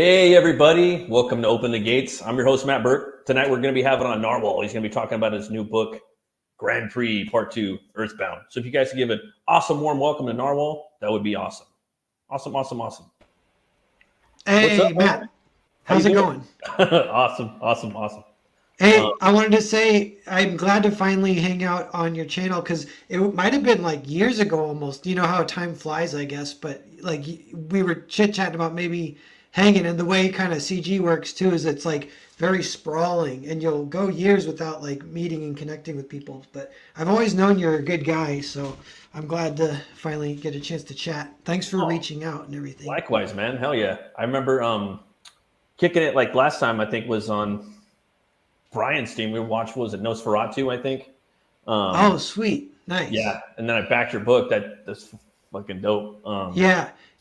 Hey everybody, welcome to Open the Gates. I'm your host Matt Burke. Tonight we're going to be having on Narwhal. He's going to be talking about his new book, Grande Prix Part 2, Earthbound. So if you guys could give an awesome warm welcome to Narwhal, that would be awesome. Awesome. Hey, What's up, Matt, man? How you how's it doing? going? Awesome. Hey, I wanted to say I'm glad to finally hang out on your channel because it might have been like years ago almost. You know how time flies, I guess, but like we were chit-chatting about maybe hanging, and the way kind of CG works too is it's like very sprawling and you'll go years without like meeting and connecting with people. But I've always known you're a good guy, so I'm glad to finally get a chance to chat. Thanks for Oh, reaching out and everything. likewise, man. Hell yeah. I remember kicking it like last time I think was on Brian's team. We watched, what was it, Nosferatu, I think. Oh, sweet. Nice. Yeah, and then I backed your book. That's fucking dope.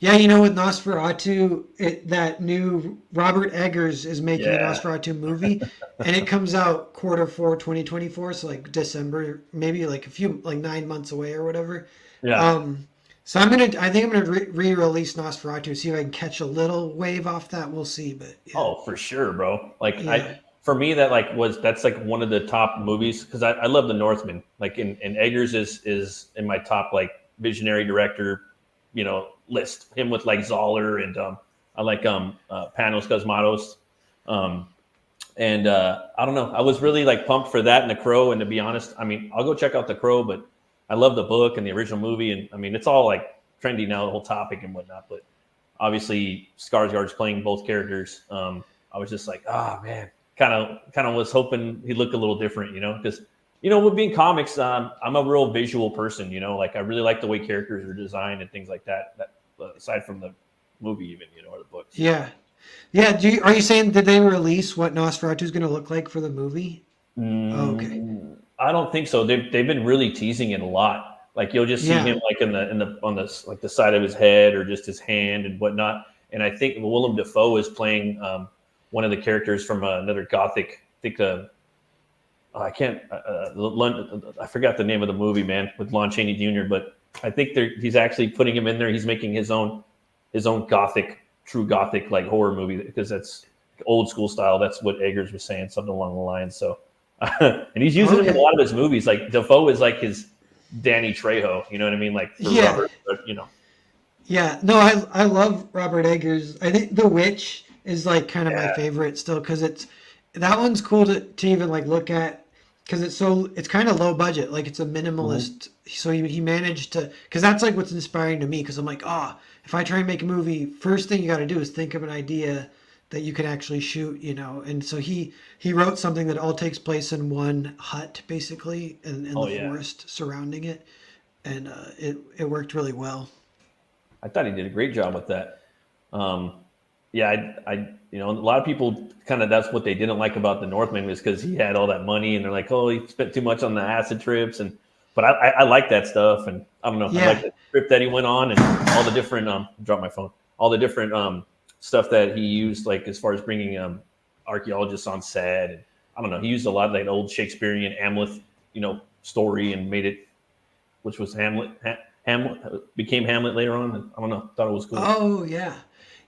Yeah, you know, with Nosferatu, that new Robert Eggers is making a Yeah. Nosferatu movie, and it comes out Q4 2024, so like December, maybe like a few, like 9 months away or whatever. Yeah. Um, so I think I'm gonna re-release Nosferatu, see if I can catch a little wave off that. We'll see, but yeah, Oh, for sure, bro. Like yeah, for me, that's like one of the top movies because I love The Northman. Like, and Eggers is in my top like visionary director, list. Him with like Zoller and I like Panos Cosmatos. Um, and I don't know. I was really like pumped for that and The Crow. And to be honest, I mean, I'll go check out The Crow, but I love the book and the original movie. And I mean, it's all like trendy now, the whole topic and whatnot. But obviously, Skarsgård's playing both characters. I was just like, man, kind of was hoping he looked a little different, because with being comics, I'm a real visual person, like I really like the way characters are designed and things like that. That aside from the movie, even or the books. yeah, yeah. Are you saying did they release what Nosferatu is gonna look like for the movie? Oh, okay. I don't think so. They've been really teasing it a lot. Like you'll just see Yeah. him like in the on the like the side of his head or just his hand and whatnot. And I think Willem Dafoe is playing one of the characters from another Gothic. I think I can't. I forgot the name of the movie, man, with Lon Chaney Jr. But I think he's actually putting him in there. He's making his own Gothic, true Gothic like horror movie because that's old school style. That's what Eggers was saying, something along the lines. So, and he's using him in a Okay. lot of his movies. Like Dafoe is like his Danny Trejo. You know what I mean? Like for Yeah. Robert, but. Yeah, no, I love Robert Eggers. I think The Witch is like kind of my Yeah. favorite still because that one's cool to even like look at because it's kind of low budget. Like it's a Mhm. minimalist. So he managed to because that's like what's inspiring to me because I'm like, if I try and make a movie, first thing you got to do is think of an idea that you can actually shoot. And so he wrote something that all takes place in one hut basically in Oh the yeah. forest surrounding it, and it worked really well. I thought he did a great job with that. Um, yeah, a lot of people kind of that's what they didn't like about the Northman was because he had all that money, and they're like, oh, he spent too much on the acid trips, but I like that stuff, and I don't know, I like Yeah. the trip that he went on, and all the different drop my phone, all the different stuff that he used, like as far as bringing archaeologists on set, and I don't know, he used a lot of that old Shakespearean Hamlet, story, and made it, which was Hamlet. Hamlet became Hamlet later on. And I don't know. Thought it was cool. Oh yeah,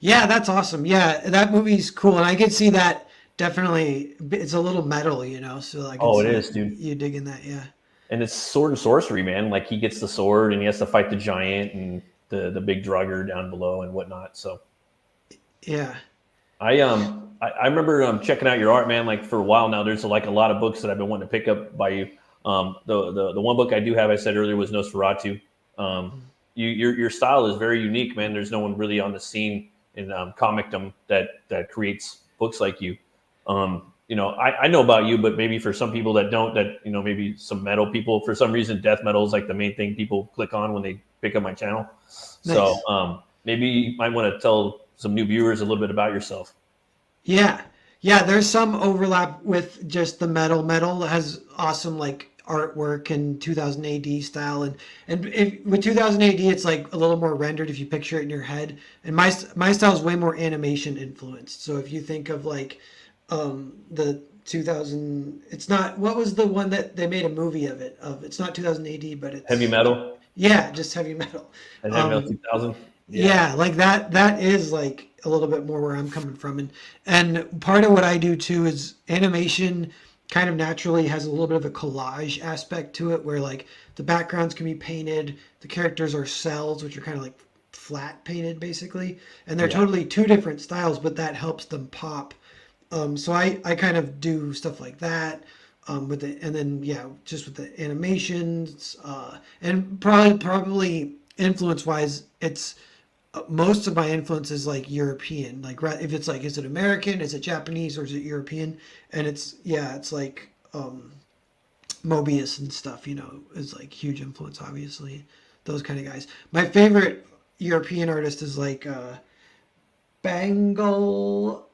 yeah, that's awesome. Yeah, that movie's cool, and I can see that definitely. It's a little metal. So I can Oh, it see is, dude. you digging that. Yeah, And it's sword and sorcery, man. Like he gets the sword and he has to fight the giant and the big drugger down below and whatnot. So yeah, I remember checking out your art, man. Like for a while now, there's like a lot of books that I've been wanting to pick up by you. The one book I do have, I said earlier, was Nosferatu. Um, your style is very unique, man. There's no one really on the scene in comicdom that creates books like you. I know about you, but maybe for some people that don't, maybe some metal people, for some reason, death metal is like the main thing people click on when they pick up my channel. So nice. maybe you might want to tell some new viewers a little bit about yourself. Yeah, yeah. There's some overlap with just the metal. Metal has awesome like artwork in 2000 AD style, and with 2000 AD, it's like a little more rendered if you picture it in your head. And my style is way more animation influenced. So if you think of like the 2000, it's not what was the one that they made a movie of it's not 2000 AD, but Heavy it's metal yeah, just heavy metal. and heavy metal Um, 2000. Yeah, like that is like a little bit more where I'm coming from. And part of what I do too is animation kind of naturally has a little bit of a collage aspect to it where like the backgrounds can be painted, the characters are cells, which are kind of like flat painted basically, and they're Yeah. totally two different styles, but that helps them pop. So I kind of do stuff like that with the and then yeah, just with the animations and probably influence wise, it's most of my influence is like European. Like if it's like, is it American, is it Japanese, or is it European? And it's yeah, it's like Mobius and stuff. Is like huge influence. Obviously, those kind of guys. My favorite European artist is like Bengal.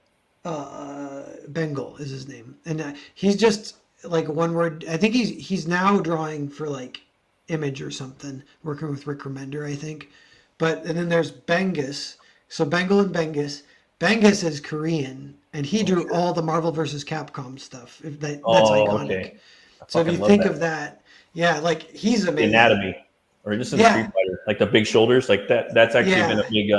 Bengal is his name, and he's just like one word. I think he's now drawing for like Image or something, working with Rick Remender, I think. But and then there's Bengus. So Bengal and Bengus. Bengus is Korean, and he Oh, drew sure. all the Marvel versus Capcom stuff. If that's Oh, iconic. okay. I So if you fucking love think that. of that, yeah, like he's The amazing. anatomy, or just in Street Yeah, Fighter, like the big shoulders, like that. That's actually been a yeah, big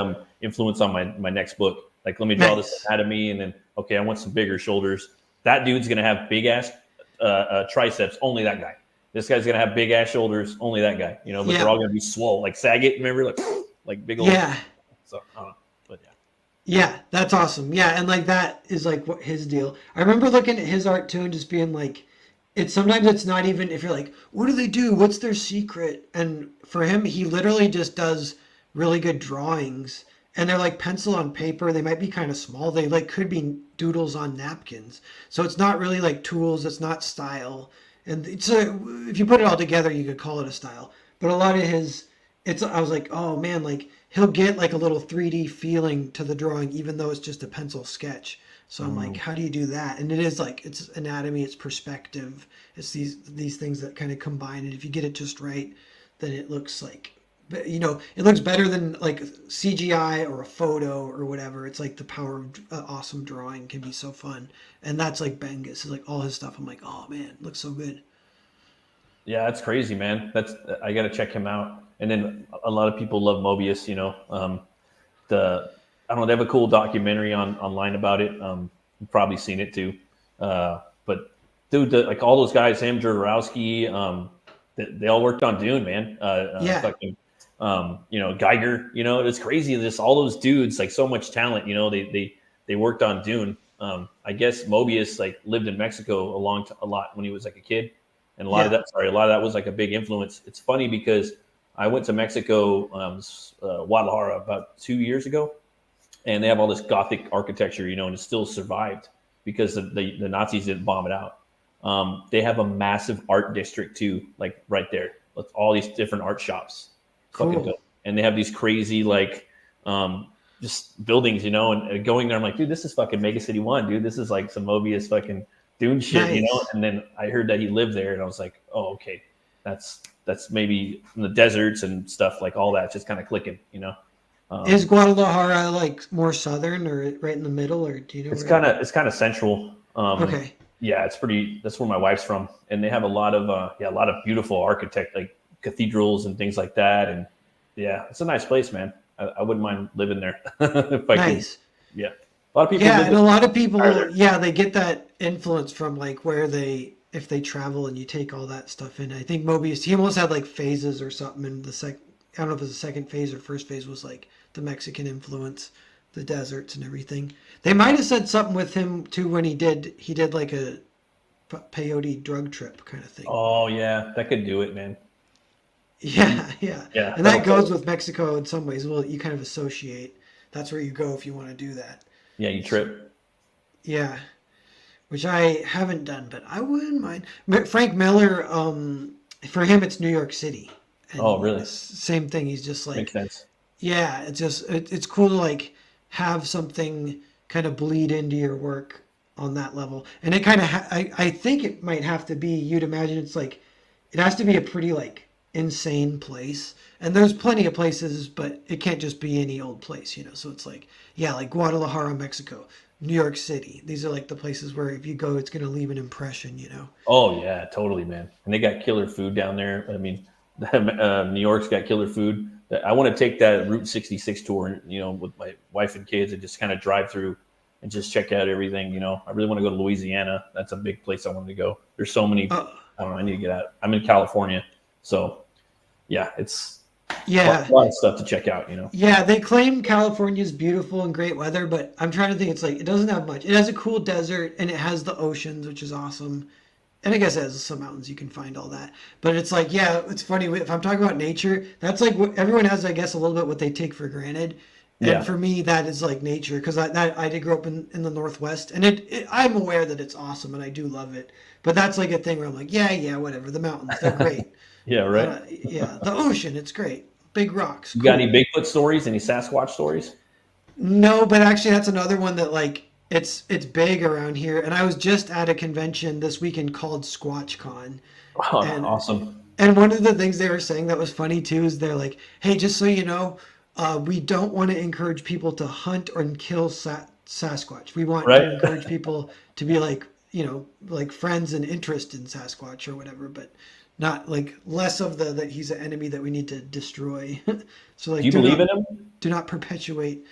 influence on my next book. Like, let me draw this nice. anatomy, and then okay, I want some bigger shoulders. That dude's gonna have big ass triceps. Only that guy. This guy's gonna have big ass shoulders. Only that guy. But they're Yeah, all gonna be swole, like Saget. Remember, like big old. yeah. So, I don't know, but yeah. Yeah, that's awesome. Yeah, and like that is like what his deal. I remember looking at his art too and just being like, it's sometimes it's not even if you're like, what do they do? What's their secret? And for him, he literally just does really good drawings. And they're like pencil on paper. They might be kind of small. They like could be doodles on napkins. So it's not really like tools. It's not style. And it's if you put it all together, you could call it a style. But a lot of his, I was like, oh man, like he'll get like a little 3D feeling to the drawing, even though it's just a pencil sketch. So I'm like, Mm. how do you do that? And it is like it's anatomy, it's perspective, it's these things that kind of combine. And if you get it just right, then it looks like, it looks better than like CGI or a photo or whatever. It's like the power of awesome drawing can be so fun, and that's like Bengus. It's like all his stuff. I'm like, oh man, it looks so good. Yeah, that's crazy, man. That's I got to check him out. And then a lot of people love Mobius. The I don't know. They have a cool documentary online about it. You've probably seen it too. But dude, like all those guys, Sam Jodorowsky, they all worked on Dune, man. Yeah, Fucking, Geiger. It's crazy. Just all those dudes, like so much talent. They worked on Dune. I guess Mobius like lived in Mexico a lot when he was like a kid, and yeah, a lot of that was like a big influence. It's funny because I went to Mexico, Guadalajara, about 2 years ago, and they have all this Gothic architecture, and it still survived because the Nazis didn't bomb it out. They have a massive art district too, like right there, with all these different art shops. Fucking cool, dope. And they have these crazy like just buildings, and going there, I'm like, dude, this is fucking Mega City One, dude. This is like some Mobius fucking Dune shit. nice. And then I heard that he lived there, and I was like, oh, okay, that's maybe in the deserts and stuff like all that, just kind of clicking. Is Um, Guadalajara like more southern or right in the middle, or do you know it's where? kind of it's kind of central. Okay, Yeah, it's pretty. That's where my wife's from, and they have a lot of a lot of beautiful architect like cathedrals and things like that. And yeah, it's a nice place, man. I wouldn't mind living there if I could. nice. Yeah, a lot of people Yeah, live and a lot of retire people, there. yeah, they get that influence from like where if they travel and you take all that stuff in. I think Mobius, he almost had like phases or something. And I don't know if it was the second phase or first phase was like the Mexican influence, the deserts and everything. They might have said something with him too when he did like a peyote drug trip kind of thing. Oh yeah, that could do it, man. Yeah, yeah. Yeah, And that'll that kill goes it. with Mexico in some ways. Well, you kind of associate. That's where you go if you want to do that. Yeah, you So, trip. yeah. Which I haven't done, but I wouldn't mind. Frank Miller, for him, it's New York City, Oh, and really? same thing. He's just Makes like, sense. yeah, it's cool to like have something kind of bleed into your work on that level, and it kind of I think it might have to be. You'd imagine it's like it has to be a pretty like insane place, and there's plenty of places, but it can't just be any old place. So it's like yeah, like Guadalajara, Mexico. New York City. These are like the places where if you go, it's going to leave an impression. Oh yeah, totally, man. And they got killer food down there. I mean, New York's got killer food. I want to take that Route 66 tour, you know, with my wife and kids and just kind of drive through and just check out everything. You know, I really want to go to Louisiana. That's a big place I want to go. There's so many. I don't know. I need to get out. I'm in California, so yeah, it's a lot of stuff to check out. You know. Yeah, they claim California's beautiful and great weather, but I'm trying to think. It's like it doesn't have much. It has a cool desert and it has the oceans, which is awesome. And I guess it has some mountains, you can find all that. But it's like, yeah, it's funny. If I'm talking about nature, that's like what everyone has, I guess, a little bit what they take for granted. And for me, that is like nature because I did grow up in the Northwest, and I'm aware that it's awesome and I do love it. But that's like a thing where I'm like, yeah, whatever. The mountains, they're great. Yeah, right. Yeah, the ocean, it's great. Big rocks. You got any Bigfoot stories? Any Sasquatch stories? No, but actually, that's another one that like it's big around here. And I was just at a convention this weekend called SquatchCon. Oh, awesome. And one of the things they were saying that was funny too is they're like, "Hey, just so you know, we don't want to encourage people to hunt or kill Sasquatch. We want to encourage people to be like, you know, like friends and interest in Sasquatch or whatever, but not like less of that he's an enemy that we need to destroy." So like, do you believe in him? Do not perpetuate.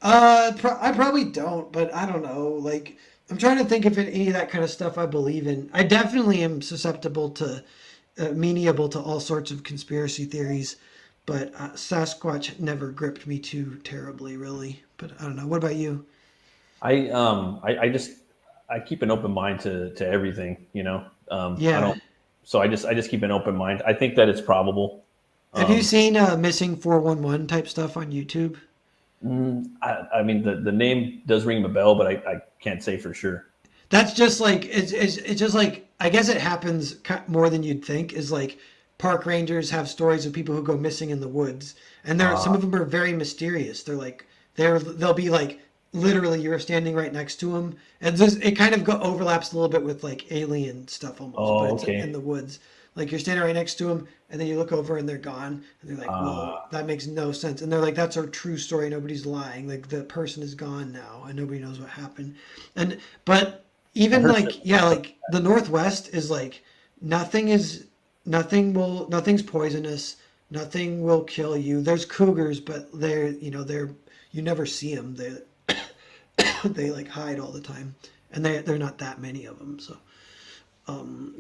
I probably don't, but I don't know. Like, I'm trying to think if any of that kind of stuff I believe in. I definitely am susceptible to, amenable to all sorts of conspiracy theories, but Sasquatch never gripped me too terribly, really. But I don't know. What about you? I keep an open mind to everything, you know. So I just keep an open mind. I think that it's probable. Have you seen missing 411 type stuff on YouTube? I mean, the name does ring a bell, but I can't say for sure. That's just like it's just like I guess it happens more than you'd think. Is like park rangers have stories of people who go missing in the woods, and some of them are very mysterious. They're like they'll be like literally you're standing right next to them, and it kind of overlaps a little bit with like alien stuff almost, but it's in the woods. Like you're standing right next to them, and then you look over and they're gone, and they're like, "Whoa, that makes no sense." And they're like, "That's our true story. Nobody's lying. Like the person is gone now, and nobody knows what happened." But even like like the Northwest is like nothing's poisonous. Nothing will kill you. There's cougars, but you never see them. They like hide all the time, and they're not that many of them. So.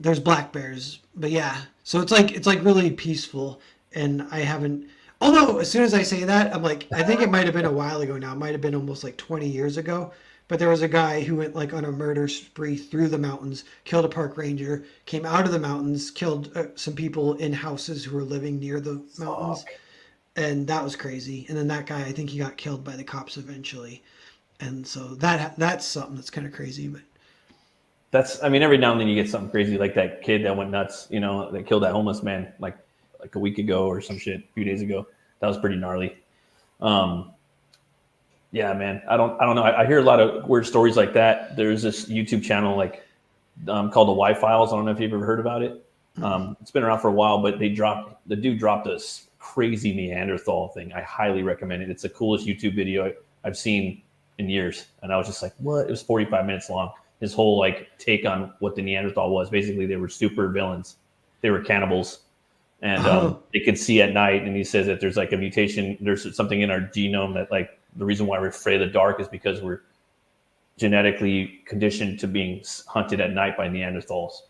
There's black bears, but yeah, so it's like really peaceful, and I haven't. Although as soon as I say that, I'm like, I think it might have been a while ago now. It might have been almost like 20 years ago. But there was a guy who went like on a murder spree through the mountains, killed a park ranger, came out of the mountains, killed some people in houses who were living near the mountains, and that was crazy. And then that guy, I think he got killed by the cops eventually, and so that's something that's kind of crazy, but. I mean, every now and then you get something crazy like that kid that went nuts, you know, that killed that homeless man like a week ago or some shit, a few days ago. That was pretty gnarly. Yeah, man, I don't know. I hear a lot of weird stories like that. There's this YouTube channel called the Y Files. I don't know if you've ever heard about it. It's been around for a while, but the dude dropped a crazy Neanderthal thing. I highly recommend it. It's the coolest YouTube video I've seen in years. And I was just like, what? It was 45 minutes long. His whole take on what the Neanderthal was. Basically, they were super villains. They were cannibals, and they could see at night. And he says that there's like a mutation. There's something in our genome that the reason why we're afraid of the dark is because we're genetically conditioned to being hunted at night by Neanderthals.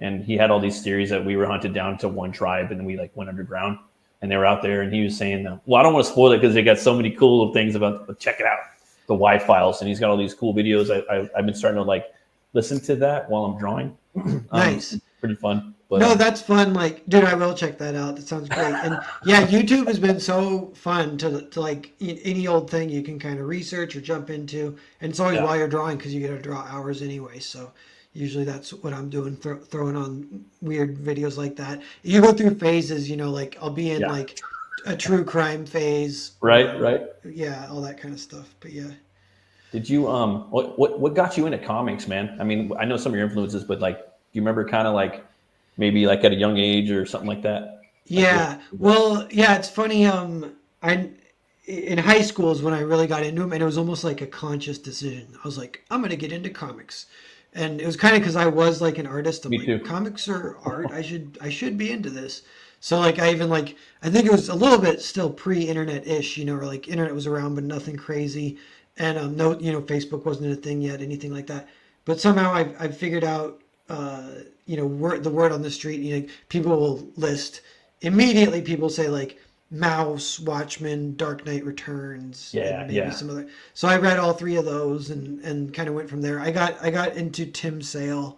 And he had all these theories that we were hunted down to one tribe, and then we went underground, and they were out there. And he was saying, well, I don't want to spoil it because they got so many cool things about. But check it out, the Y Files, and he's got all these cool videos. I've been starting to listen to that while I'm drawing. Nice. Pretty fun. But, no, that's fun. Dude, I will check that out. That sounds great. And yeah, YouTube has been so fun to any old thing you can kind of research or jump into. And it's always while you're drawing because you get to draw hours anyway. So usually that's what I'm doing, throwing on weird videos like that. You go through phases, I'll be in a true crime phase. Right. Yeah, all that kind of stuff. But yeah. Did you what got you into comics, man? I mean, I know some of your influences, but do you remember kind of maybe at a young age or something like that? Yeah. Well, yeah, it's funny. In high school is when I really got into them, and it was almost like a conscious decision. I was like, I'm going to get into comics. And it was kind of because I was an artist. I'm Me too. Comics are art. I should be into this. So like I even like I think it was a little bit still pre-internet-ish, or like internet was around but nothing crazy, and no, Facebook wasn't a thing yet, anything like that. But somehow I've figured out, the word on the street. People will list immediately. People say like Mouse, Watchmen, Dark Knight Returns, Yeah, and maybe yeah. some other. So I read all three of those and kind of went from there. I got into Tim Sale,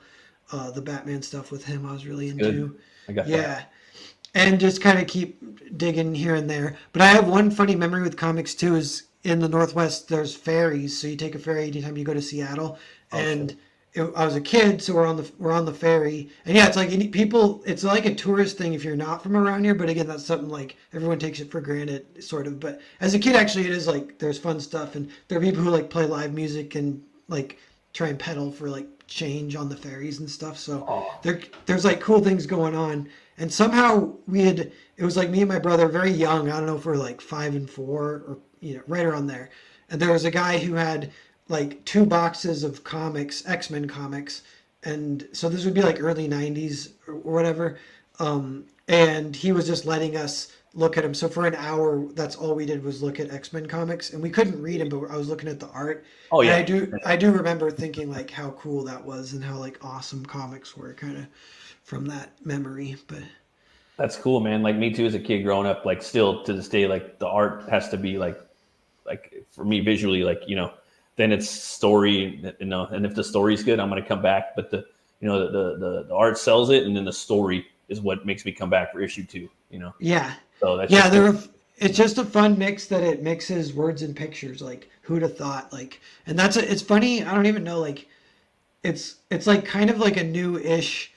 the Batman stuff with him. I was really It's good. into. I got that. Yeah, and just kind of keep digging here and there. But I have one funny memory with comics too. Is in the Northwest there's ferries, so you take a ferry anytime you go to Seattle. Oh shit. And I was a kid, so we're on the ferry, and yeah, it's like people. It's like a tourist thing if you're not from around here. But again, that's something like everyone takes it for granted, sort of. But as a kid, actually, it is like there's fun stuff, and there are people who like play live music and like try and pedal for like change on the ferries and stuff. So Oh, there's like cool things going on. And somehow it was like me and my brother, very young. I don't know if we're like 5 and 4 or right around there. And there was a guy who had like 2 boxes of comics, X-Men comics, and so this would be like early '90s or whatever. And he was just letting us look at them. So for an hour, that's all we did was look at X-Men comics, and we couldn't read them, but I was looking at the art. oh And yeah. I do remember thinking like how cool that was and how like awesome comics were, kind of from that memory. But That's cool, man. Like me too, as a kid growing up, like still to this day, like the art has to be like for me visually, like, then it's story, and if the story's good, I'm going to come back. But the art sells it. And then the story is what makes me come back for issue 2. yeah, So that's yeah, just it. it's just a fun mix that it mixes words and pictures. Like who'd have thought? Like, and it's funny. I don't even know. Like, it's like kind of like a new-ish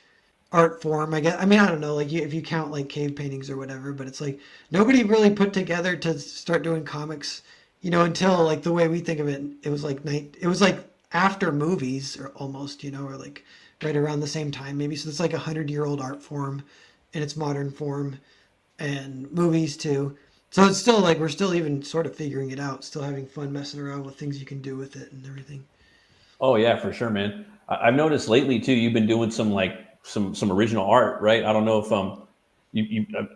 art form, I guess. I mean, I don't know, like if you count like cave paintings or whatever, but it's like nobody really put together to start doing comics, until like the way we think of it. It was like after movies or almost, or like right around the same time maybe. So it's like 100-year-old art form in its modern form, and movies too. So it's still like we're still even sort of figuring it out, still having fun messing around with things you can do with it and everything. Oh yeah, for sure, man. I've noticed lately too. You've been doing some like some original art, right? I don't know if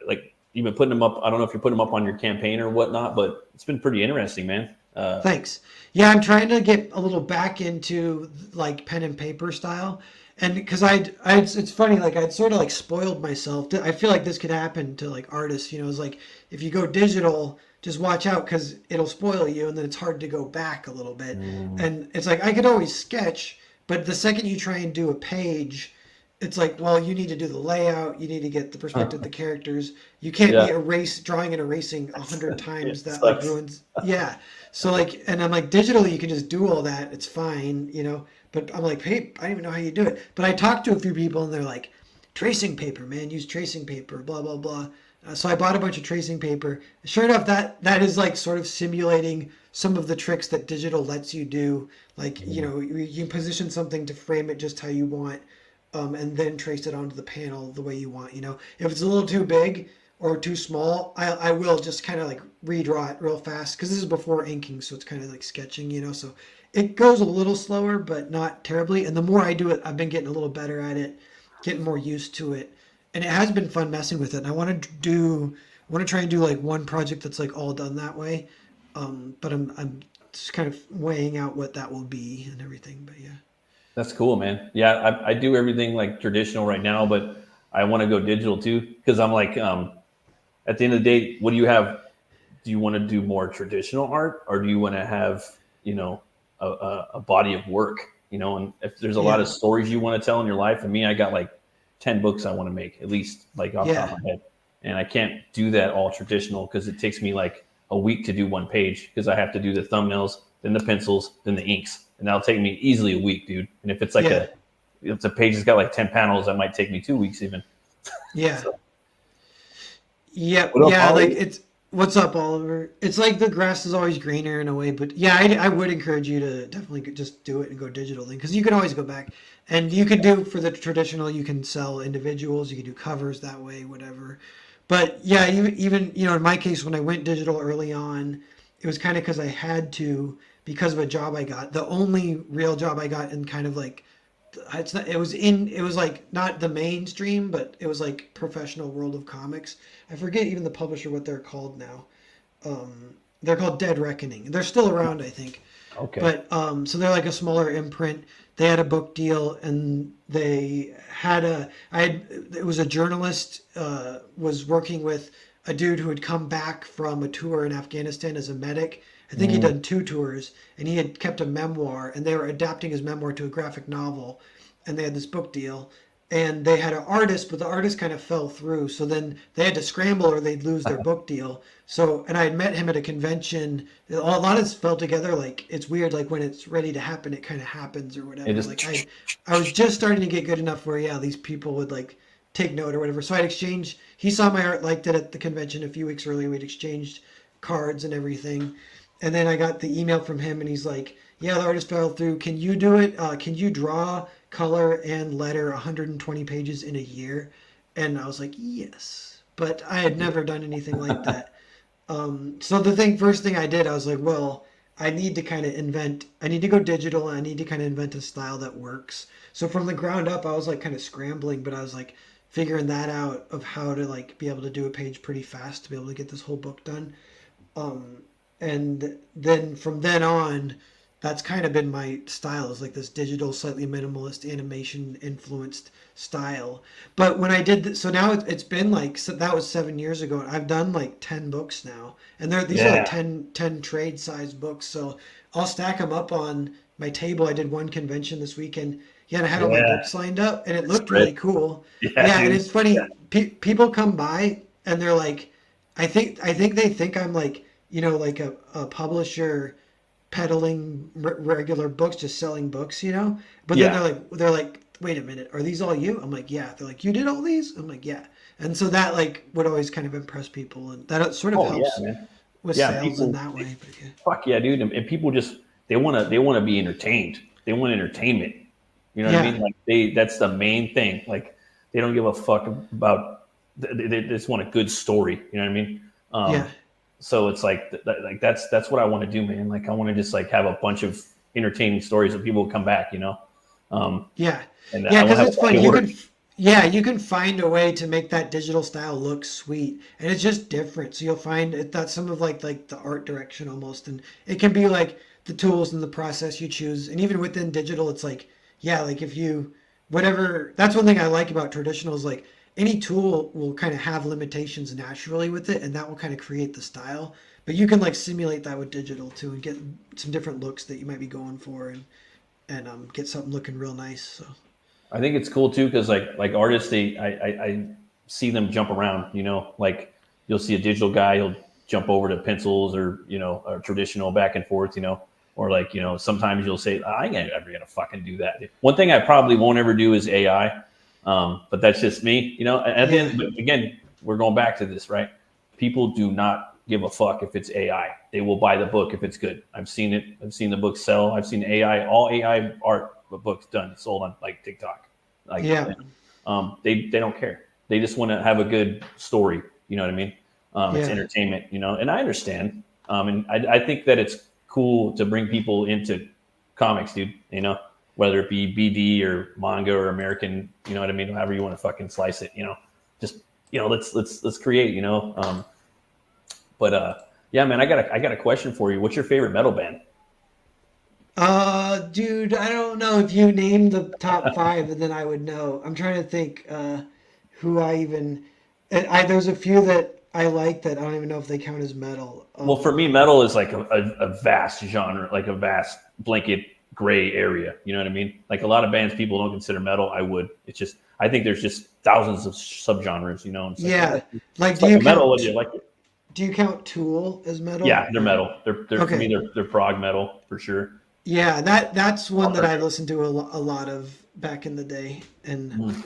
like you've been putting them up. I don't know if you're putting them up on your campaign or whatnot, but it's been pretty interesting, man. Thanks. Yeah, I'm trying to get a little back into like pen and paper style, and because it's funny, like I'd sort of like spoiled myself. I feel like this could happen to like artists. It's like if you go digital, just watch out because it'll spoil you, and then it's hard to go back a little bit. Mm, And it's like I could always sketch, but the second you try and do a page, it's like, well, you need to do the layout, you need to get the perspective of the characters. You can't yeah, be drawing and erasing 100 times. it That like sucks. ruins. Yeah. So like, and I'm like, digitally, you can just do all that. It's fine. But I'm like, hey, I don't even know how you do it. But I talked to a few people, and they're like, tracing paper, man, use tracing paper, blah blah blah. So I bought a bunch of tracing paper. Sure enough, that is like sort of simulating some of the tricks that digital lets you do. Like, you position something to frame it just how you want, and then trace it onto the panel the way you want. If it's a little too big or too small, I will just kind of like redraw it real fast because this is before inking, so it's kind of like sketching. So it goes a little slower, but not terribly. And the more I do it, I've been getting a little better at it, getting more used to it, and it has been fun messing with it. And I want to try and do like one project that's like all done that way. But I'm just kind of weighing out what that will be and everything. But yeah. That's cool, man. Yeah, I do everything like traditional right now, but I want to go digital too because I'm like, at the end of the day, what do you have? Do you want to do more traditional art, or do you want to have, a body of work? And if there's a lot of Yeah. stories you want to tell in your life, and me, I got like 10 books I want to make at least, like off the top Yeah. of my head, and I can't do that all traditional because it takes me like a week to do one page because I have to do the thumbnails, then the pencils, then the inks, and that'll take me easily a week, dude. And if it's like Yeah. if it's a page that's got like 10 panels, that might take me 2 weeks even. Yeah. So, Yep. what up, Yeah. Like Ollie? it's what's up, Oliver? It's like the grass is always greener in a way, but yeah, I would encourage you to definitely just do it and go digital then, because you can always go back, and you can do for the traditional. You can sell individuals. You can do covers that way, whatever. But yeah, even in my case, when I went digital early on, it was kind of because I had to, because of a job I got. The only real job I got in kind of like it's not, it was like not the mainstream, but it was like Professional World of Comics. I forget even the publisher what they're called now. They're called Dead Reckoning. They're still around, I think. Okay. But so they're like a smaller imprint. They had a book deal, and they had it was a journalist was working with a dude who had come back from a tour in Afghanistan as a medic. I think he'd done 2 tours, and he had kept a memoir, and they were adapting his memoir to a graphic novel, and they had this book deal. And they had an artist, but the artist kind of fell through. So then they had to scramble or they'd lose their book deal. So, and I had met him at a convention. A lot of this fell together. Like, it's weird. Like, when it's ready to happen, it kind of happens or whatever. I was just starting to get good enough where, yeah, these people would, like, take note or whatever. So I'd exchange. He saw my art, liked it at the convention a few weeks earlier. We'd exchanged cards and everything. And then I got the email from him, and he's like, yeah, the artist fell through. Can you do it? Can you draw, color, and letter 120 pages in a year? And I was like, yes. But I had never done anything like that. So first thing I did, I was like, well, I need to go digital, and I need to kind of invent a style that works. So from the ground up, I was like kind of scrambling, but I was like figuring that out of how to like be able to do a page pretty fast to be able to get this whole book done. And then from then on, that's kind of been my style, is like this digital, slightly minimalist, animation influenced style. But when I did this, so now it's been like, so that was 7 years ago, and I've done like 10 books now, and these are like 10 trade size books. So I'll stack them up on my table. I did one convention this weekend. Yeah, and I had all my books lined up, and it looked really cool. Yeah, and it's funny. People come by and they're like, I think they think I'm like, like a publisher peddling regular books, just selling books, But then they're like, wait a minute, are these all you? I'm like, yeah. They're like, you did all these? I'm like, yeah. And so that like would always kind of impress people, and that sort of helps with sales people, in that way. But yeah. Fuck yeah, dude! And people just they want to be entertained. They want entertainment. You know what I mean? Like that's the main thing. Like they don't give a fuck about. They just want a good story. You know what I mean? So it's like that's what I want to do, man. Like I want to just like have a bunch of entertaining stories that people will come back. Because it's fun. You can find a way to make that digital style look sweet, and it's just different. So you'll find that's some of like the art direction almost, and it can be like the tools and the process you choose, and even within digital, it's like like if you whatever. That's one thing I like about traditional is like any tool will kind of have limitations naturally with it, and that will kind of create the style. But you can like simulate that with digital too, and get some different looks that you might be going for, and get something looking real nice. So I think it's cool too, because like artists, I see them jump around. Like you'll see a digital guy, he'll jump over to pencils or or traditional back and forth. Or like sometimes you'll say, I ain't ever gonna fucking do that. One thing I probably won't ever do is AI. But that's just me, At the end, but again, we're going back to this, right? People do not give a fuck if it's AI. They will buy the book if it's good. I've seen it. I've seen the book sell. I've seen all AI art books done sold on like TikTok. They don't care. They just want to have a good story. You know what I mean? It's entertainment. And I understand. And I think that it's cool to bring people into comics, dude. Whether it be BD or manga or American, you know what I mean? However you want to fucking slice it, just, let's create, yeah, man, I got a question for you. What's your favorite metal band? Dude, I don't know. If you name the top 5, then I would know. I'm trying to think, who there's a few that I like that I don't even know if they count as metal. Well, for me, metal is like a vast genre, like a vast blanket gray area. You know what I mean? Like a lot of bands people don't consider metal. I would. It's just I think there's just thousands of subgenres. Like do you metal? Whether you like it. Do you count Tool as metal? Yeah, they're metal. They're okay. For me, they're prog metal for sure. Yeah, that's one that I've listened to a lot of back in the day, and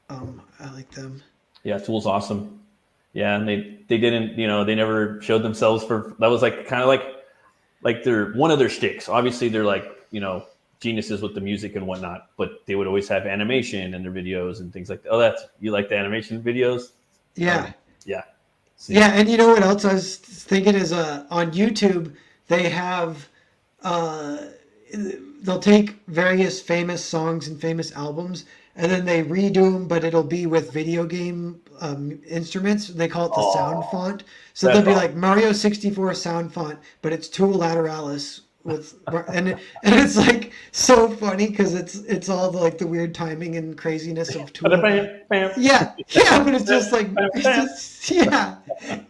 I like them. Yeah, Tool's awesome. Yeah, and they didn't, they never showed themselves for that was like kind of like they're one of their shticks. Obviously, they're like geniuses with the music and whatnot, but they would always have animation in their videos and things like that. Oh, you like the animation videos? Yeah. Yeah. See. Yeah, and you know what else I was thinking is on YouTube they have they'll take various famous songs and famous albums, and then they redo them, but it'll be with video game instruments. They call it the sound Oh, font. So they'll that's be awesome. like Mario 64 sound font, but it's Tool Lateralis with and it's like so funny because it's all the, like the weird timing and craziness of Tool. Yeah, yeah, but it's just like it's just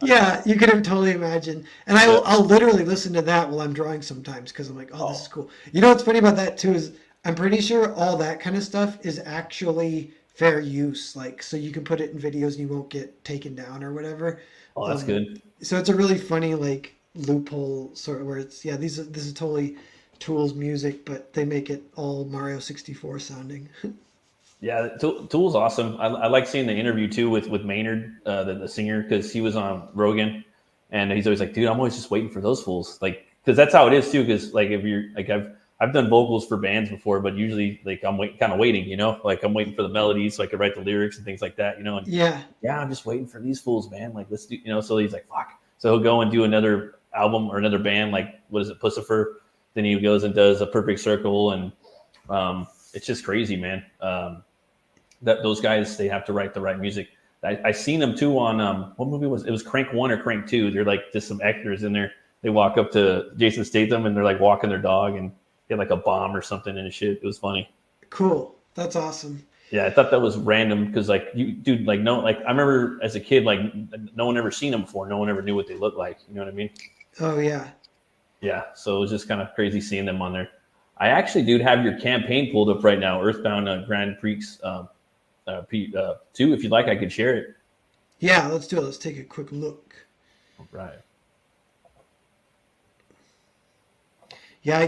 yeah. You could totally imagine, and Yeah. I'll literally listen to that while I'm drawing sometimes because I'm like, oh, this is Oh, cool. You know what's funny about that too is I'm pretty sure all that kind of stuff is actually fair use, like so you can put it in videos and you won't get taken down or whatever. oh, that's Um, good. so it's a really funny like loophole sort of where it's this is totally Tool's music, but they make it all Mario 64 sounding. Yeah, Tool's awesome. I like seeing the interview too with Maynard, the singer, because he was on Rogan, and he's always like, "Dude, I'm always just waiting for those fools." Like, because that's how it is too. Because like if you're like I've done vocals for bands before, but usually like I'm kind of waiting, like I'm waiting for the melodies so I could write the lyrics and things like that, And Yeah, yeah, I'm just waiting for these fools, man. Like let's do. So he's like, "Fuck." So he'll go and do another album or another band, like what is it, Pussifer? Then he goes and does a Perfect Circle, and it's just crazy, man. That those guys, they have to write the right music. I seen them too on what movie was it? It was Crank 1 or Crank 2. They're like just some actors in there. They walk up to Jason Statham and they're like walking their dog and get like a bomb or something and shit. It was funny. cool. That's awesome. Yeah, I thought that was random because like you dude, like no, like I remember as a kid, like no one ever seen them before. No one ever knew what they looked like. You know what I mean? Oh yeah. Yeah. So it was just kind of crazy seeing them on there. I actually, dude, have your campaign pulled up right now, Earthbound Grand Prix 2. If you'd like, I could share it. Yeah, let's do it. Let's take a quick look. Right. Yeah, I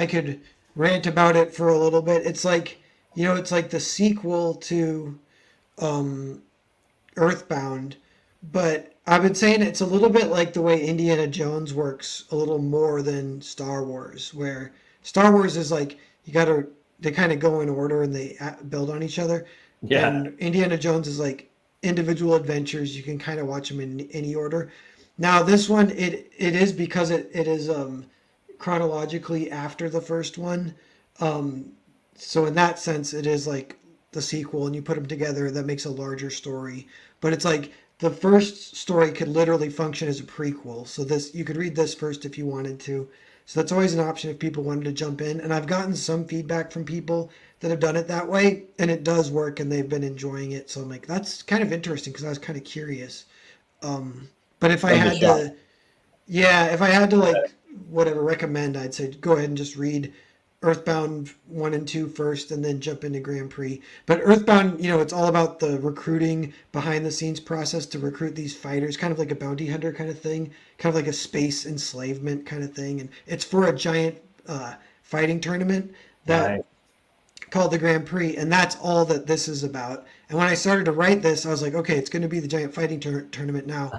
could rant about it for a little bit. It's like, it's like the sequel to um Earthbound, but I've been saying it's a little bit like the way Indiana Jones works a little more than Star Wars, where Star Wars is like they kind of go in order and they build on each other, Yeah. and Indiana Jones is like individual adventures. You can kind of watch them in any order. Now this one, it is because it is chronologically after the first one. Um, so in that sense, it is like the sequel, and you put them together, that makes a larger story. But it's like the first story could literally function as a prequel. So this you could read this first if you wanted to. So that's always an option if people wanted to jump in. And I've gotten some feedback from people that have done it that way, and it does work, and they've been enjoying it. So I'm like, that's kind of interesting because I was kind of curious. But if I That was a had shock. to, yeah, if I had to like whatever recommend, I'd say go ahead and just read Earthbound 1 and 2 first and then jump into Grand Prix. But Earthbound, it's all about the recruiting behind the scenes process to recruit these fighters, kind of like a bounty hunter kind of thing, kind of like a space enslavement kind of thing. And it's for a giant fighting tournament that Right. called the Grand Prix, and that's all that this is about. And when I started to write this, I was like, okay, it's going to be the giant fighting tournament now.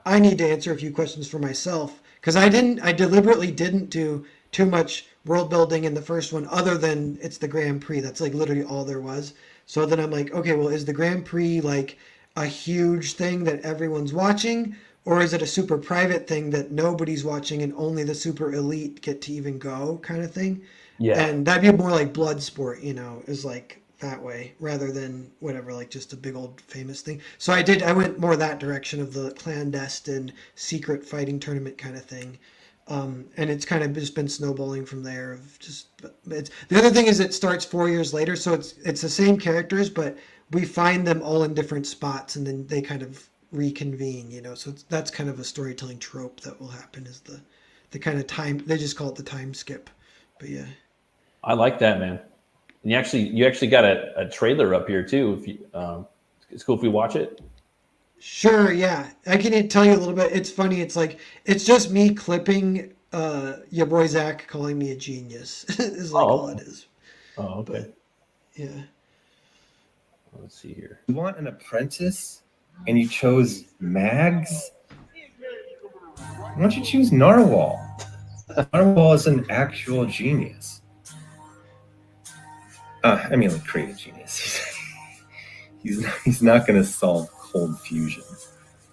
I need to answer a few questions for myself because I deliberately didn't do too much world building in the first one, other than it's the Grand Prix. That's like literally all there was. So then I'm like, okay, well, is the Grand Prix like a huge thing that everyone's watching, or is it a super private thing that nobody's watching and only the super elite get to even go, kind of thing? Yeah. And that'd be more like blood sport, is like that way rather than whatever, like just a big old famous thing. So I went more that direction of the clandestine secret fighting tournament kind of thing. And it's kind of just been snowballing from there. Of just, it's the other thing is it starts 4 years later, so it's the same characters, but we find them all in different spots, and then they kind of reconvene. So that's kind of a storytelling trope that will happen. Is the kind of time they just call it the time skip, but yeah. I like that, man. And you actually got a trailer up here too. If you, it's cool if we watch it. Sure, yeah. I can tell you a little bit. It's funny. It's like it's just me clipping your boy Zach calling me a genius is like Oh, all it okay. is. Oh, okay. But yeah. Let's see here. You want an apprentice and you chose Mags? Why don't you choose Narwhal? Narwhal is an actual genius. Like creative genius. He's not going to solve cold fusion.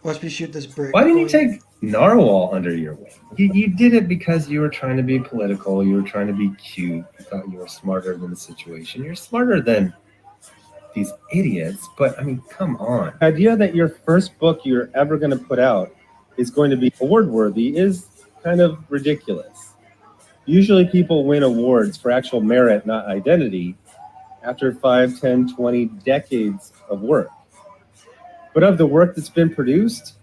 Watch me shoot this brick. Why didn't you Boing. take Narwhal under your wing? You did it because you were trying to be political. You were trying to be cute. You thought you were smarter than the situation. You're smarter than these idiots. But I mean, come on. The idea that your first book you're ever going to put out is going to be award worthy is kind of ridiculous. Usually people win awards for actual merit, not identity, after 5, 10, 20 decades of work. But of the work that's been produced,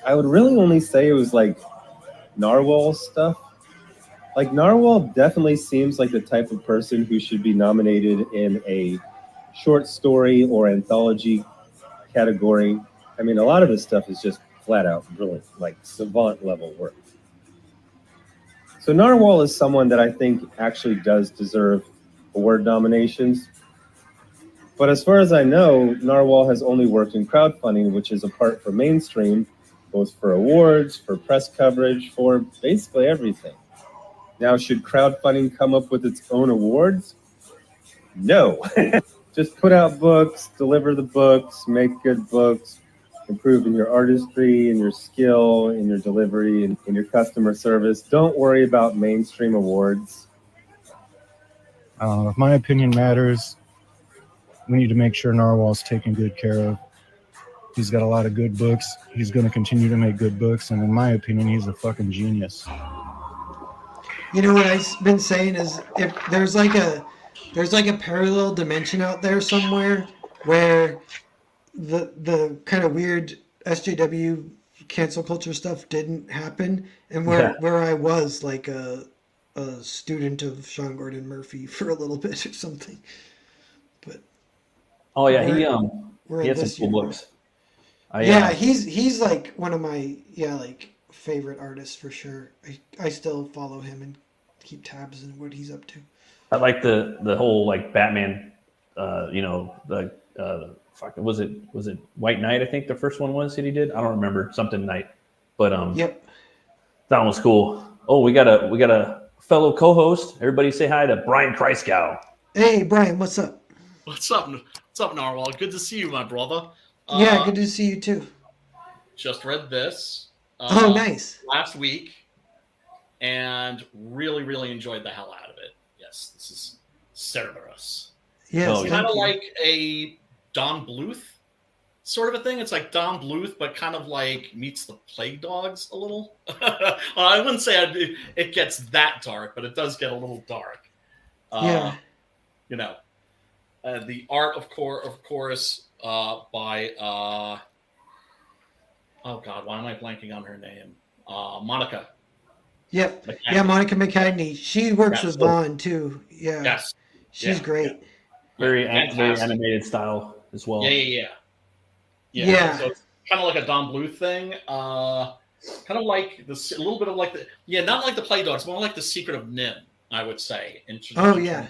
I would really only say it was like Narwhal stuff. Like Narwhal definitely seems like the type of person who should be nominated in a short story or anthology category. I mean, a lot of his stuff is just flat out brilliant, like savant level work. So Narwhal is someone that I think actually does deserve award nominations. But as far as I know, Narwhal has only worked in crowdfunding, which is apart from mainstream, both for awards, for press coverage, for basically everything. Now, should crowdfunding come up with its own awards? No. Just put out books, deliver the books, make good books, improve in your artistry, in your skill, in your delivery, and in your customer service. Don't worry about mainstream awards. If my opinion matters, we need to make sure Narwhal's taken good care of. He's got a lot of good books. He's going to continue to make good books, and in my opinion, he's a fucking genius. You know what I've been saying is if there's like a parallel dimension out there somewhere where the kind of weird SJW cancel culture stuff didn't happen, and where I was like a student of Sean Gordon Murphy for a little bit or something. But Oh yeah, he had this some cool universe. books. He's like one of my like favorite artists for sure. I still follow him and keep tabs on what he's up to. I like the whole like Batman. Was it White Knight? I think the first one was that he did. I don't remember, something Knight, but Yep. that one was cool. Oh, we got a fellow co-host. Everybody say hi to Brian Christgau. Hey Brian, what's up? What's up, Narwhal? Good to see you, my brother. Yeah, good to see you too. Just read this. Oh, nice. Last week, and really enjoyed the hell out of it. Yes, this is Cerberus. Yes, Oh, Kind of like a Don Bluth sort of a thing. It's like Don Bluth, but kind of like meets the Plague Dogs a little. I wouldn't say it gets that dark, but it does get a little dark. Yeah. You know, the art, of course, by oh God, why am I blanking on her name? Monica. Yep. McCagney. Yeah, Monica McCagney. She works with Vaughn too. Yeah. Yes. She's great. Very Fantastic. animated style as well. Yeah. Yeah. So it's kind of like a Don Bluth thing. Kind of like this, a little bit of like not like the Play Dogs, more like the Secret of Nim, I would say. Oh yeah.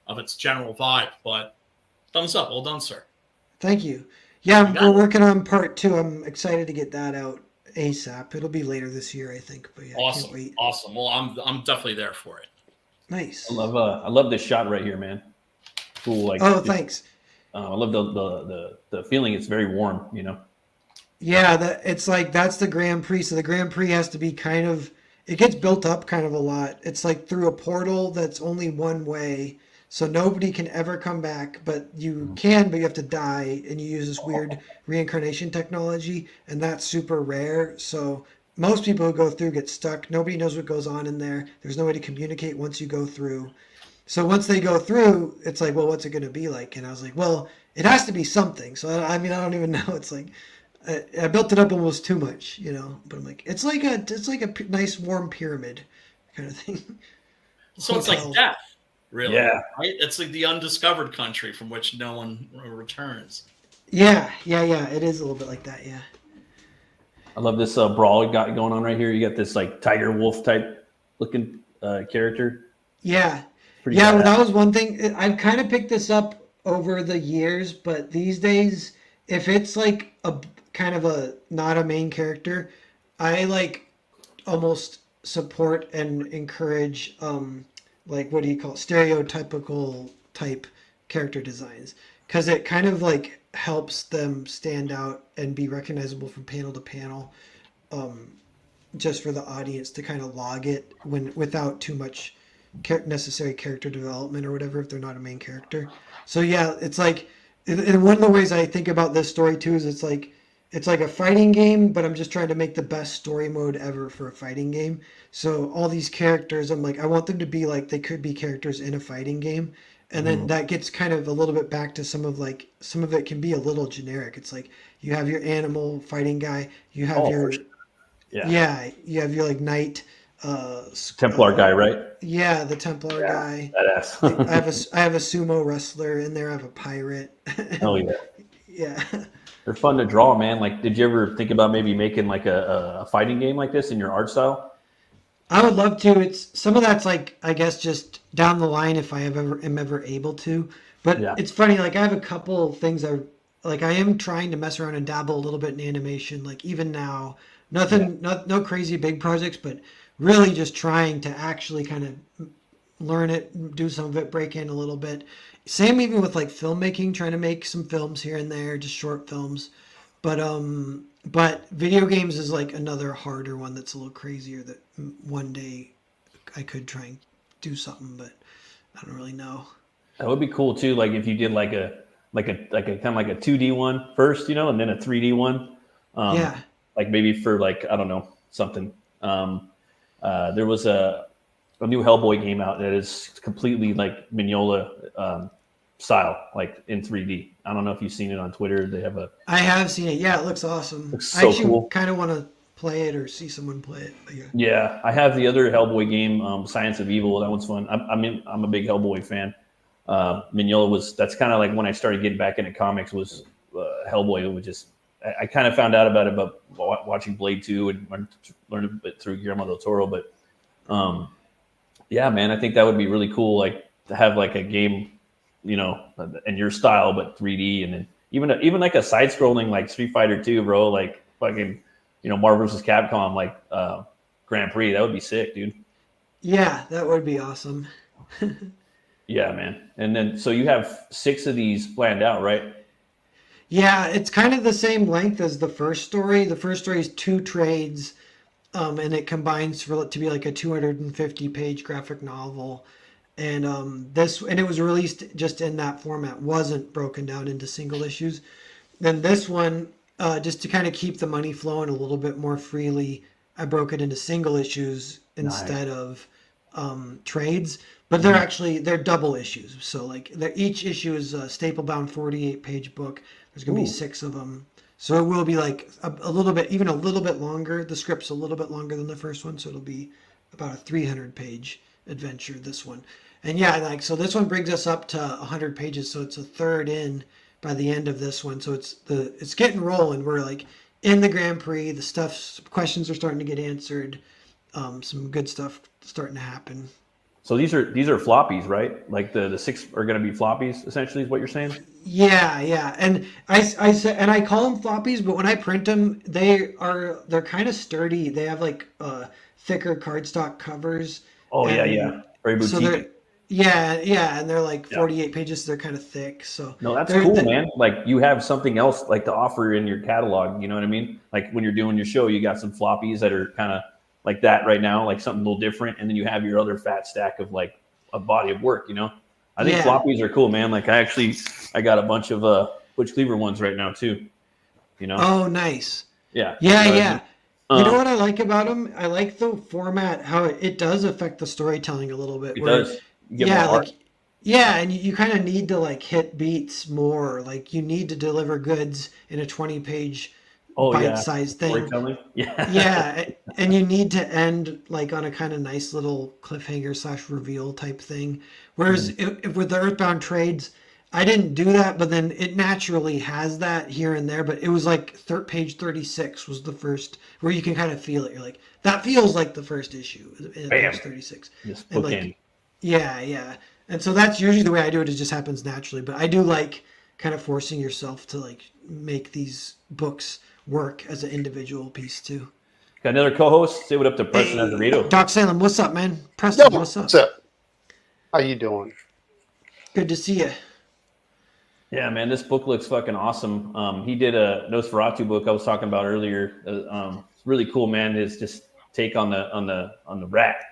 Of its general vibe, but thumbs up, well done, sir. Thank you. Yeah, we're working on part 2. I'm excited to get that out ASAP. It'll be later this year, I think. But yeah, I can't wait. Awesome. Well, I'm definitely there for it. Nice. I love this shot right here, man. Cool. Like, thanks. I love the feeling. It's very warm, you know. Yeah, it's like that's the Grand Prix. So the Grand Prix has to be kind of, it gets built up kind of a lot. It's like through a portal that's only one way. So nobody can ever come back, but you can, but you have to die, and you use this weird reincarnation technology, and that's super rare. So most people who go through get stuck. Nobody knows what goes on in there. There's no way to communicate once you go through. So once they go through, it's like, well, what's it going to be like? And I was like, well, it has to be something. So I mean, I don't even know. It's like I built it up almost too much, you know. But I'm like, it's like a nice warm pyramid kind of thing. So it's like death. Really? Yeah. Right? It's like the undiscovered country from which no one returns. Yeah. It is a little bit like that, yeah. I love this brawl you got going on right here. You got this like tiger wolf type looking character. Yeah. Pretty Well, badass. that was one thing. I've kind of picked this up over the years, but these days, if it's like a kind of a not a main character, I like almost support and encourage like what do you call it? Stereotypical type character designs, because it kind of like helps them stand out and be recognizable from panel to panel, just for the audience to kind of log it without too much necessary character development or whatever if they're not a main character. So yeah, it's like, and one of the ways I think about this story too is it's like a fighting game, but I'm just trying to make the best story mode ever for a fighting game. So all these characters, I'm like, I want them to be like they could be characters in a fighting game. And then that gets kind of a little bit back to some of it can be a little generic. It's like you have your animal fighting guy, you have your you have your like knight Templar guy, right? Yeah, the Templar guy. Badass. I have a sumo wrestler in there. I have a pirate. Oh yeah. Yeah. They're fun to draw, man. Like, did you ever think about maybe making like a fighting game like this in your art style? I would love to. It's some of that's like, I guess, just down the line if I am ever able to. But it's funny. Like I have a couple things I am trying to mess around and dabble a little bit in animation. Like even now, no crazy big projects, but really just trying to actually kind of learn it, do some of it, break in a little bit. Same even with like filmmaking, trying to make some films here and there, just short films. But video games is like another harder one that's a little crazier that one day I could try and do something, but I don't really know. That would be cool too. Like if you did like a kind of like a 2D one first, and then a 3D one. Like maybe for like, I don't know, something. There was a new Hellboy game out that is completely like Mignola style, like in 3D. I don't know if you've seen it on Twitter. They have I have seen it. Yeah, it looks awesome. Looks so cool. Kind of want to play it or see someone play it. Yeah, I have the other Hellboy game, Science of Evil. That one's fun. I'm a big Hellboy fan. Mignola that's kind of like when I started getting back into comics was Hellboy. It was just I kind of found out about it about watching Blade 2 and learned a bit through Guillermo del Toro. But yeah, man, I think that would be really cool. Like to have like a game, in your style, but 3D, and then even like a side-scrolling like Street Fighter 2, bro. Like fucking, Marvel vs. Capcom, like Grande Prix. That would be sick, dude. Yeah, that would be awesome. Yeah, man. And then so you have 6 of these planned out, right? Yeah, it's kind of the same length as the first story. The first story is 2 trades, and it combines to be like a 250-page graphic novel. And it was released just in that format, wasn't broken down into single issues. Then this one, just to kind of keep the money flowing a little bit more freely, I broke it into single issues instead of trades. But they're double issues. So like each issue is a staple bound 48-page book. There's going to be 6 of them. So it will be like a little bit longer. The script's a little bit longer than the first one. So it'll be about a 300-page adventure, this one. And yeah, so this one brings us up to 100 pages. So it's a third in by the end of this one. So it's getting rolling. We're like in the Grand Prix. The questions are starting to get answered. Some good stuff starting to happen. So these are floppies, right? Like the 6 are going to be floppies, essentially, is what you're saying? Yeah. And I said, and I call them floppies, but when I print them, they're kind of sturdy. They have like thicker cardstock covers. Oh yeah. Very boutique. So and they're like 48 pages. So they're kind of thick. So no, that's cool, man. Like you have something else like to offer in your catalog. You know what I mean? Like when you're doing your show, you got some floppies that are kind of like that right now, like something a little different, and then you have your other fat stack of like a body of work. I think floppies are cool, man. Like I got a bunch of Butch CLEAVER ones right now too. Oh, nice. Yeah. You know what I like about them? I like the format, how it does affect the storytelling a little bit. It does. And you kind of need to like hit beats more. Like you need to deliver goods in a 20-page bite-sized thing. Yeah, and you need to end like on a kind of nice little cliffhanger / reveal type thing. Whereas with the Earthbound trades, I didn't do that, but then it naturally has that here and there. But it was like page 36 was the first where you can kind of feel it. You're like, that feels like the first issue. Page 36. Just and like, yeah. And so that's usually the way I do it. It just happens naturally. But I do like kind of forcing yourself to like make these books work as an individual piece too. Got another co-host. Say what up to Preston Azarito. Doc Salem, what's up, man? Preston, what's up? What's up? How you doing? Good to see you. Yeah, man, this book looks fucking awesome. He did a Nosferatu book I was talking about earlier. Really cool, man. His just take on the rat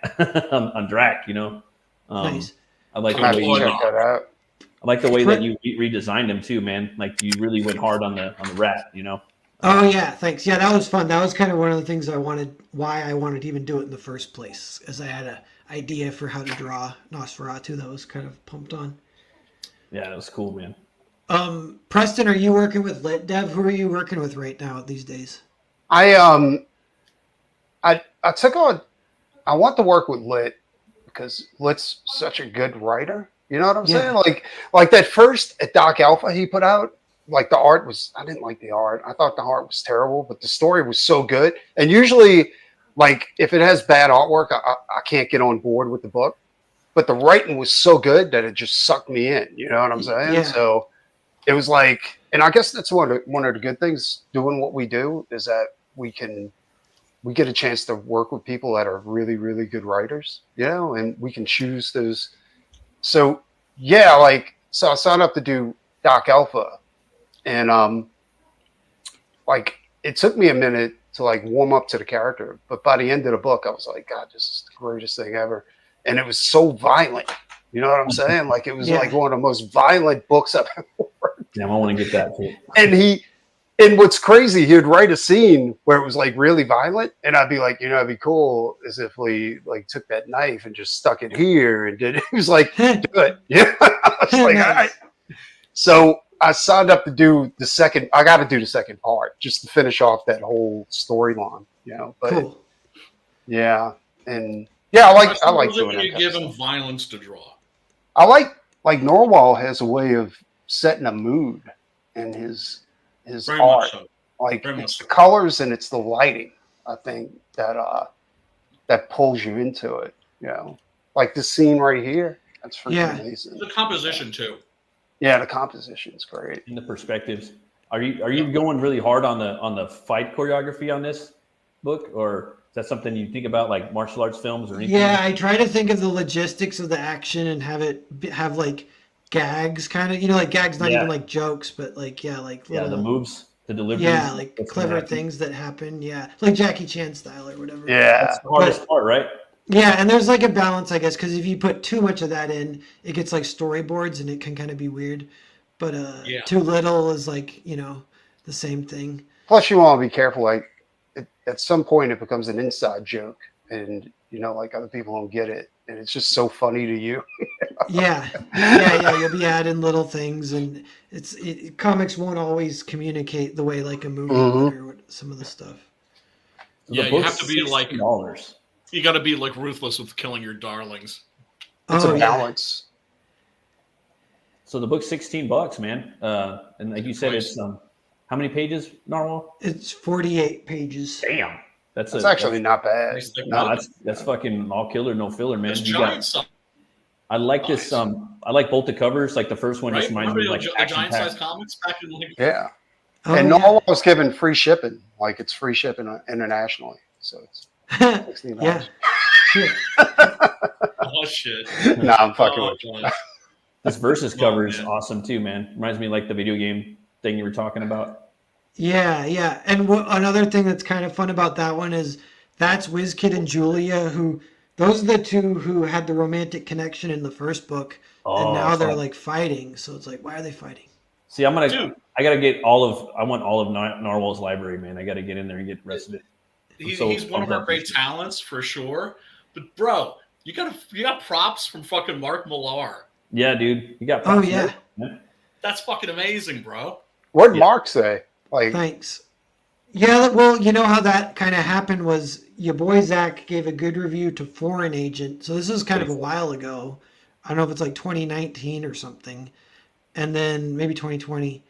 on Drac. You know, Nice. I like I'm the gonna way have to check that out. I like the way that you redesigned him too, man. Like you really went hard on the rat. You know. Oh yeah, thanks. Yeah, that was fun. That was kind of one of the things why I wanted to even do it in the first place, as I had an idea for how to draw Nosferatu that I was kind of pumped on. Yeah, that was cool, man. Preston, are you working with Lit Dev? Who are you working with right now these days? I took on. I want to work with Lit because Lit's such a good writer. You know what I'm saying? Like that first Doc Alpha he put out. Like the art was, I didn't like the art. I thought the art was terrible, but the story was so good. And usually, like if it has bad artwork, I can't get on board with the book. But the writing was so good that it just sucked me in. You know what I'm saying? Yeah. So it was like, and I guess that's one of the good things doing what we do is that we get a chance to work with people that are really, really good writers, you know, and we can choose those. So yeah, so I signed up to do Doc Alpha. And like it took me a minute to like warm up to the character, but by the end of the book, I was like, God, this is the greatest thing ever. And it was so violent. You know what I'm saying? Like it was like one of the most violent books I've ever read. Yeah, I want to get that too. And what's crazy, he'd write a scene where it was like really violent, and I'd be like, you know, it'd be cool as if we like took that knife and just stuck it here and did it. He was like, do it. Yeah. I was like, all right. So I signed up to do the second. I got to do the second part just to finish off that whole storyline, you know. But Cool. yeah, and yeah, I like doing that. You give him violence to draw. I like Norwal has a way of setting a mood in his Very art. much so. Like Very it's much the colors and it's the lighting. I think that pulls you into it. You know, like this scene right here. That's freaking amazing. The composition too. Yeah, the composition's great. And the perspectives. Are you going really hard on the fight choreography on this book, or is that something you think about like martial arts films or anything? Yeah, I try to think of the logistics of the action and have like gags, kind of, you know, like gags, not even like jokes, but like like little, the moves, the delivery. yeah, like clever things that happen. Yeah, like Jackie Chan style or whatever. Yeah, that's the hardest part, right? Yeah, and there's like a balance, I guess, because if you put too much of that in, it gets like storyboards and it can kind of be weird. But too little is like, you know, the same thing. Plus, you want to be careful. Like at some point, it becomes an inside joke, and you know, like other people don't get it, and it's just so funny to you. Yeah. You'll be adding little things, and comics won't always communicate the way like a movie would or some of the stuff. Yeah, you have to be like $60. You got to be like ruthless with killing your darlings. It's a balance. So the book's $16, man. And like you said, it's how many pages, Narwhal? It's 48 pages. Damn, that's actually not bad. No, that's fucking all killer, no filler, man. It's giant size. I like this. I like both the covers. Like the first one just reminds me of like the giant size comics back in like and Norwal was given free shipping. Like it's free shipping internationally, so it's $16. Oh shit! No, I'm fucking with you. This Versus cover is awesome too, man. Reminds me of like the video game thing you were talking about. Yeah. And another thing that's kind of fun about that one is that's WizKid and Julia, who those are the two who had the romantic connection in the first book, and now they're like fighting. So it's like, why are they fighting? See, I gotta get I want all of Narwhal's library, man. I gotta get in there and get the rest of it. He's one of our great talents for sure. But bro, you got props from fucking Mark Millar. Yeah, dude, you got props. Oh yeah. That's fucking amazing, bro. What did Mark say? Like, thanks. Yeah, well, you know how that kind of happened was your boy Zach gave a good review to Foreign Agent. So this is kind of a while ago. I don't know if it's like 2019 or something, and then maybe 2020.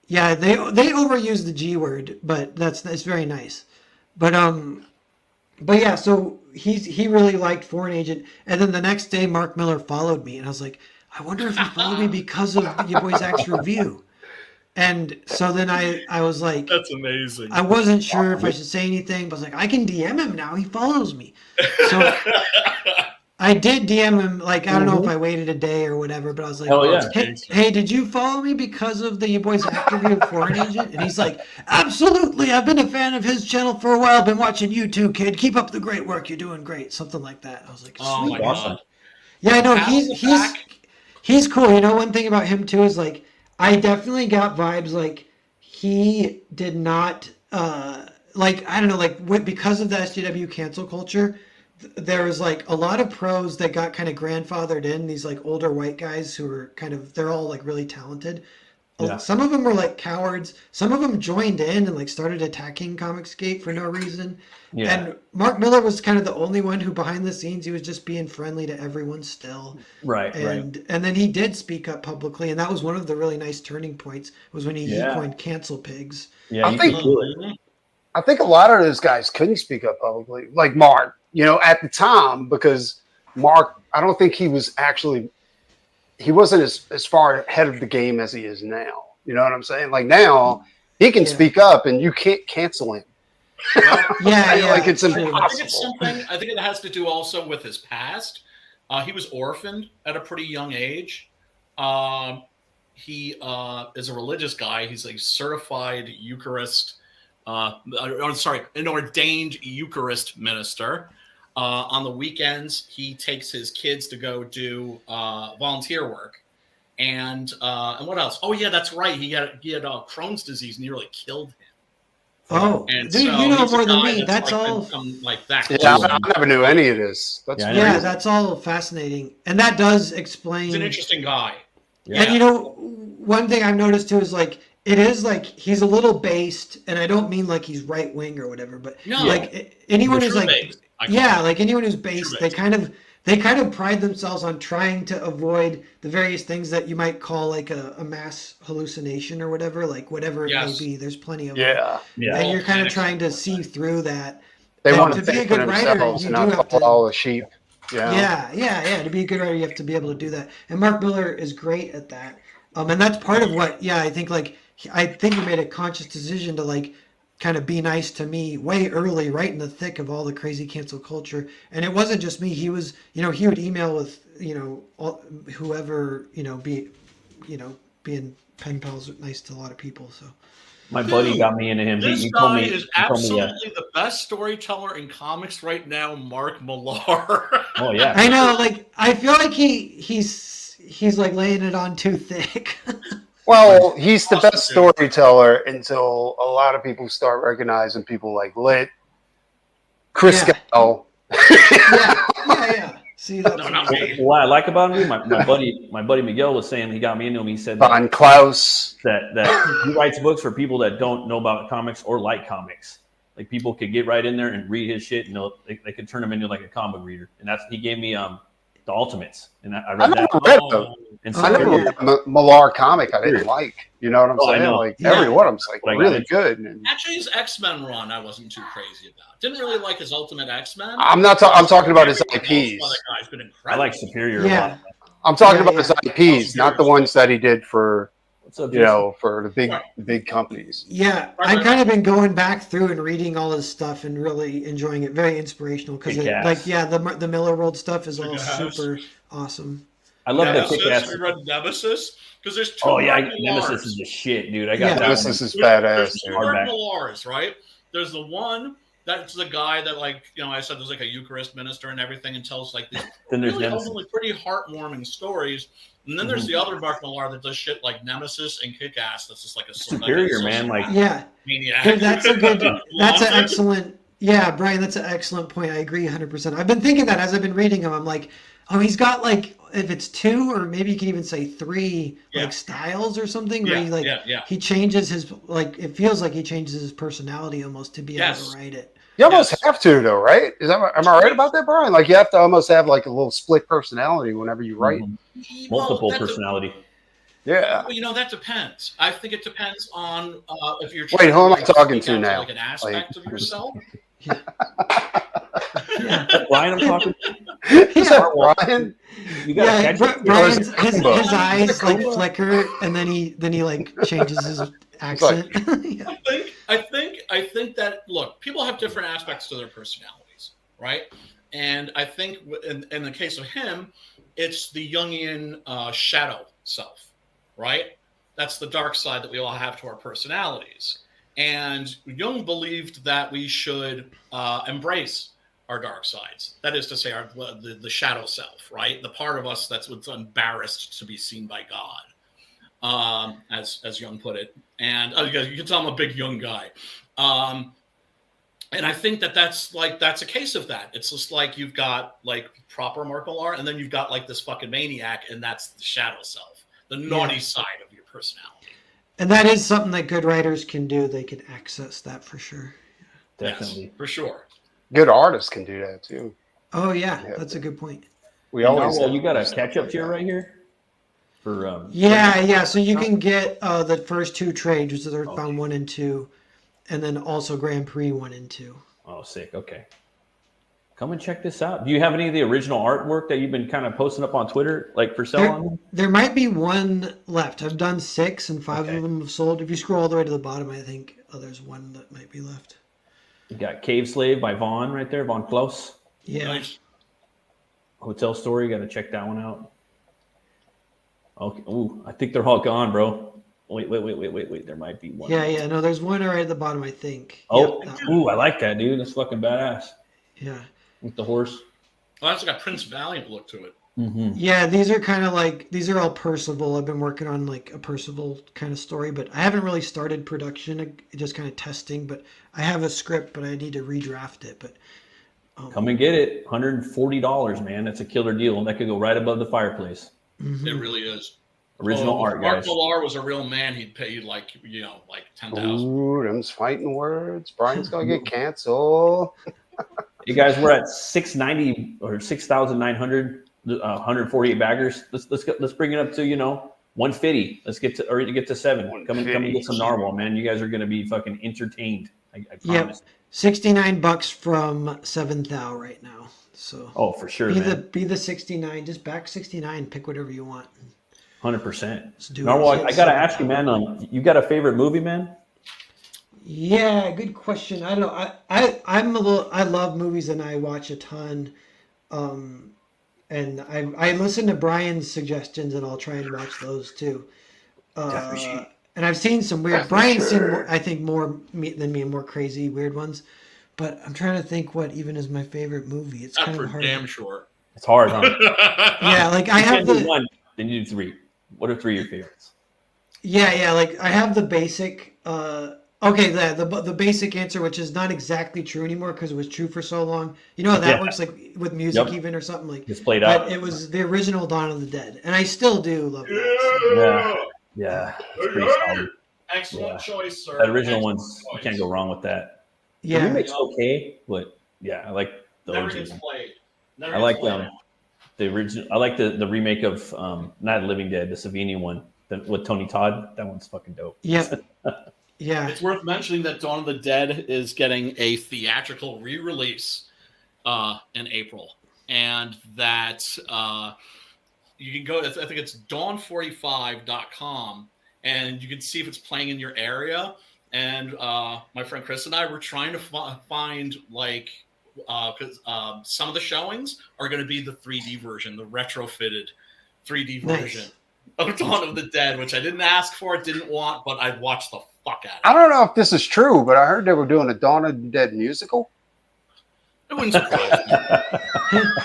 Yeah, they overused the G word, but that's very nice. But yeah, so he really liked Foreign Agent, and then the next day Mark Millar followed me, and I was like, I wonder if he followed me because of your boy Zach's review. And so then I was like, that's amazing. I wasn't sure if I should say anything, but I was like, I can DM him now. He follows me. So I did DM him, like, I don't know if Mhm. I waited a day or whatever, but I was like, Hell yeah. hey, did you follow me because of the You Boys interview of Foreign Agent? And he's like, absolutely. I've been a fan of his channel for a while. Been watching you too, kid. Keep up the great work. You're doing great. Something like that. I was like, Oh sweet. my Awesome. god. Yeah, I know. Pat on the back. He's cool. You know, one thing about him too is like, I definitely got vibes like he did not, like, I don't know, like, because of the SJW cancel culture, there was like a lot of pros that got kind of grandfathered in, these like older white guys who were kind of, they're all like really talented. Yeah. Some of them were like cowards. Some of them joined in and like started attacking Comicsgate for no reason. Yeah. And Mark Miller was kind of the only one who, behind the scenes, he was just being friendly to everyone still. Right. And then he did speak up publicly, and that was one of the really nice turning points. Was when he Yeah. coined cancel pigs. Yeah. I you think- can do it. I think a lot of those guys couldn't speak up publicly, like Mark, you know, at the time, because Mark, I don't think he was actually, he wasn't as far ahead of the game as he is now. You know what I'm saying? Like now, he can Yeah. speak up and you can't cancel him. Yeah, Like it's true. I think impossible. it's something. I think it has to do also with his past. He was orphaned at a pretty young age. He is a religious guy. He's a certified Eucharist. An ordained Eucharist minister. On the weekends, he takes his kids to go do volunteer work. And what else? Oh yeah, that's right. He had Crohn's disease, nearly killed him. Oh, And dude, so you know he's a more than guy me. That's like all. become like that. Yeah, close. I never knew any of this. That's Yeah, I Yeah, know. that's all fascinating, and that does He's explain. an interesting guy. Yeah. And you know, one thing I've noticed too is like it is like he's a little based, and I don't mean like he's right wing or whatever, but No. like anyone who's True like, based, I call yeah, it. like anyone who's based, True they based. kind of pride themselves on trying to avoid the various things that you might call like a mass hallucination or whatever, like whatever it Yes. may be. There's plenty of them. yeah. Yeah. And you're kind of Panic. trying to see through that. They And want to to be a think for good writer, themselves you and do not have to. follow the sheep. Yeah. Yeah. To be a good writer, you have to be able to do that. And Mark Miller is great at that. And that's part of what, I think he made a conscious decision to like kind of be nice to me way early, right in the thick of all the crazy cancel culture. And it wasn't just me. He was, he would email with, whoever, being pen pals nice to a lot of people. So. My buddy Dude, got me into him. This He told guy me. is he told me, absolutely the best storyteller in comics right now, Mark Millar. oh yeah. I know, like I feel like he's like laying it on too thick. Well, he's the Awesome, best dude. storyteller until a lot of people start recognizing people like Lit, Christgau. yeah. See, that's No, not me. What I like about him, my buddy Miguel was saying, he got me into him. He said that, Von Klaus. that he writes books for people that don't know about comics or like comics. Like people could get right in there and read his shit, and they could turn him into like a comic reader. And he gave me the Ultimates, and I I read that. never read them. And Oh, I never yeah. read a Millar comic I didn't like. You know what I'm Oh, I saying? know. Like Yeah. every one of them's like But I got really into good. And Actually, his X-Men run I wasn't too crazy about. Didn't really like his Ultimate X-Men. I'm not. I'm talking about his Everyone IPs. else, that guy's been I incredible. like Superior a Yeah. lot. I'm talking Yeah, about his IPs, not the ones that he did for What's up, for the big companies. Yeah, I've kind of been going back through and reading all his stuff and really enjoying it. Very inspirational because Kick-ass. the Miller World stuff is all Kick-ass. super awesome. I love that Nemesis. kick-ass. We read Nemesis because there's two. Oh yeah, Mark Nemesis Millars. is the shit, dude. I got Yeah. that Nemesis one. is badass. There's Dude. two Mark Hardback. Millars, right? There's the one that's the guy that, like, I said there's like a Eucharist minister and everything, and tells like these Then there's really Nemesis. ultimately pretty heartwarming stories. And then there's the other Mark Millar that does shit like Nemesis and Kick-Ass. That's just like a Superior, man. Like Yeah, maniac. dude, that's a good. That's an Loves it. excellent. Yeah, Brian, that's an excellent point. I agree 100%. I've been thinking that as I've been reading him. I'm like, oh, he's got like if it's two or maybe you can even say three Yeah. like styles or something where Yeah, he like yeah. he changes his like it feels like he changes his personality almost to be able Yes. to write it. You almost Yes. have to, though, right? Am I right about that, Brian? Like you have to almost have like a little split personality whenever you write. mhm. Well, multiple that de- personality. Yeah. Well, that depends. I think it depends on if you're. Wait, who am I trying to talking speak to out now? Like an aspect of yourself. Yeah, Brian, I'm talking. Is that Brian? You gotta yeah. catch it. Brian's his Kumba. eyes like flicker and then he like changes his accent. Yeah. I think that look, people have different aspects to their personalities, right? And I think in the case of him, it's the Jungian shadow self, right? That's the dark side that we all have to our personalities. And Jung believed that we should embrace our dark sides. That is to say, the shadow self, right? The part of us that's embarrassed to be seen by God, as Jung put it. And you can tell I'm a big Jung guy. And I think that's a case of that. It's just like you've got like proper martial art, and then you've got like this fucking maniac, and that's the shadow self, the naughty side of your personality. And that is something that good writers can do. They can access that for sure. Definitely. Yes, for sure. Good artists can do that too. Oh yeah, that's a good point. We always. Well, you got a catch-up tier right here for. Yeah. So you can get the first 2 trades, which is Earthbound 1 and 2, and then also Grand Prix 1 and 2. Oh, sick. Okay. Come and check this out. Do you have any of the original artwork that you've been kind of posting up on Twitter, like for sale on? There might be 1 left. I've done 6, and 5 of them have sold. If you scroll all the way to the bottom, I think there's 1 that might be left. You got Cave Slave by Vaughn right there, Vaughn Klaus. Yeah. Nice. Hotel Story, got to check that one out. Okay. Ooh, I think they're all gone, bro. Wait. There might be 1. Yeah. No, there's 1 right at the bottom, I think. Oh, Yep, that one. ooh, I like that, dude. That's fucking badass. Yeah. With the horse. Well, that's got Prince Valiant look to it. Mm-hmm. Yeah, these are all Percival. I've been working on like a Percival kind of story, but I haven't really started production, just kind of testing. But I have a script, but I need to redraft it. But Come and get it. $140, man. That's a killer deal. That could go right above the fireplace. mhm. It really is. Original art, If Mark guys. Millar was a real man, he'd pay you like 10,000. Ooh, them's fighting words. Brian's gonna get canceled. You guys, we're at 690 or 6,900, 148 baggers. Let's bring it up to 150. Let's get to 7. Come and get some narwhal, man. You guys are gonna be fucking entertained. I promise. $69 from 7,000 right now. So Oh, for sure, man. be the 69. Just back 69. Pick whatever you want. 100%. Let's do Narwhal, it. I gotta ask you, man. You got a favorite movie, man? Yeah, good question. I don't know. I love movies and I watch a ton. And I listen to Brian's suggestions and I'll try and watch those too. And I've seen some weird. Brian's seen I think more than me and more crazy weird ones. But I'm trying to think what even is my favorite movie. It's That's kind for of hard. damn sure. It's hard, huh? Yeah, like I You have can't do the 1, then you do 3. What are 3 of your favorites? yeah, like I have the basic. Okay, the basic answer, which is not exactly true anymore because it was true for so long. You know how that Yeah. works, like with music Yep. even or something like. It's played But out. it was the original Dawn of the Dead, and I still do love that. Yeah, it's pretty solid. Excellent choice, sir. That original Excellent one's, you choice. can't go wrong with that. The Yeah, remake's okay, but yeah, I like the Never OG gets one. played. Never I gets like played. the original. I like the remake of not Living Dead, the Savini one with Tony Todd. That one's fucking dope. yep, yeah. It's worth mentioning that Dawn of the Dead is getting a theatrical re-release in April, and that you can go. I think it's dawn45.com, and you can see if it's playing in your area. And my friend Chris and I were trying to find because some of the showings are going to be the 3D version, the retrofitted 3D version of Dawn of the Dead, which I didn't ask for, didn't want, but I'd watch the fuck out I of it. don't know if this is true, but I heard they were doing a Dawn of the Dead musical. It wouldn't surprise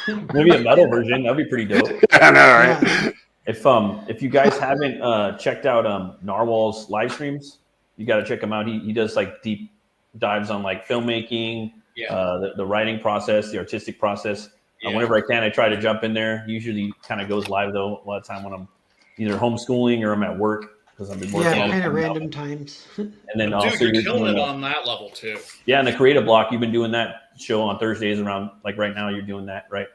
me. Maybe a metal version. That'd be pretty dope. I know, right? Yeah. If you guys haven't checked out Narwhal's live streams, you got to check him out. He does like deep dives on like filmmaking, the writing process, the artistic process. Whenever I can, I try to jump in there. Usually kind of goes live though. A lot of time when I'm either homeschooling or I'm at work because I've been working. Yeah, all the kind of time now. random times. And then Dude, also you're killing doing it on that level too. Yeah, in the creative block, you've been doing that show on Thursdays around like right now. You're doing that, right?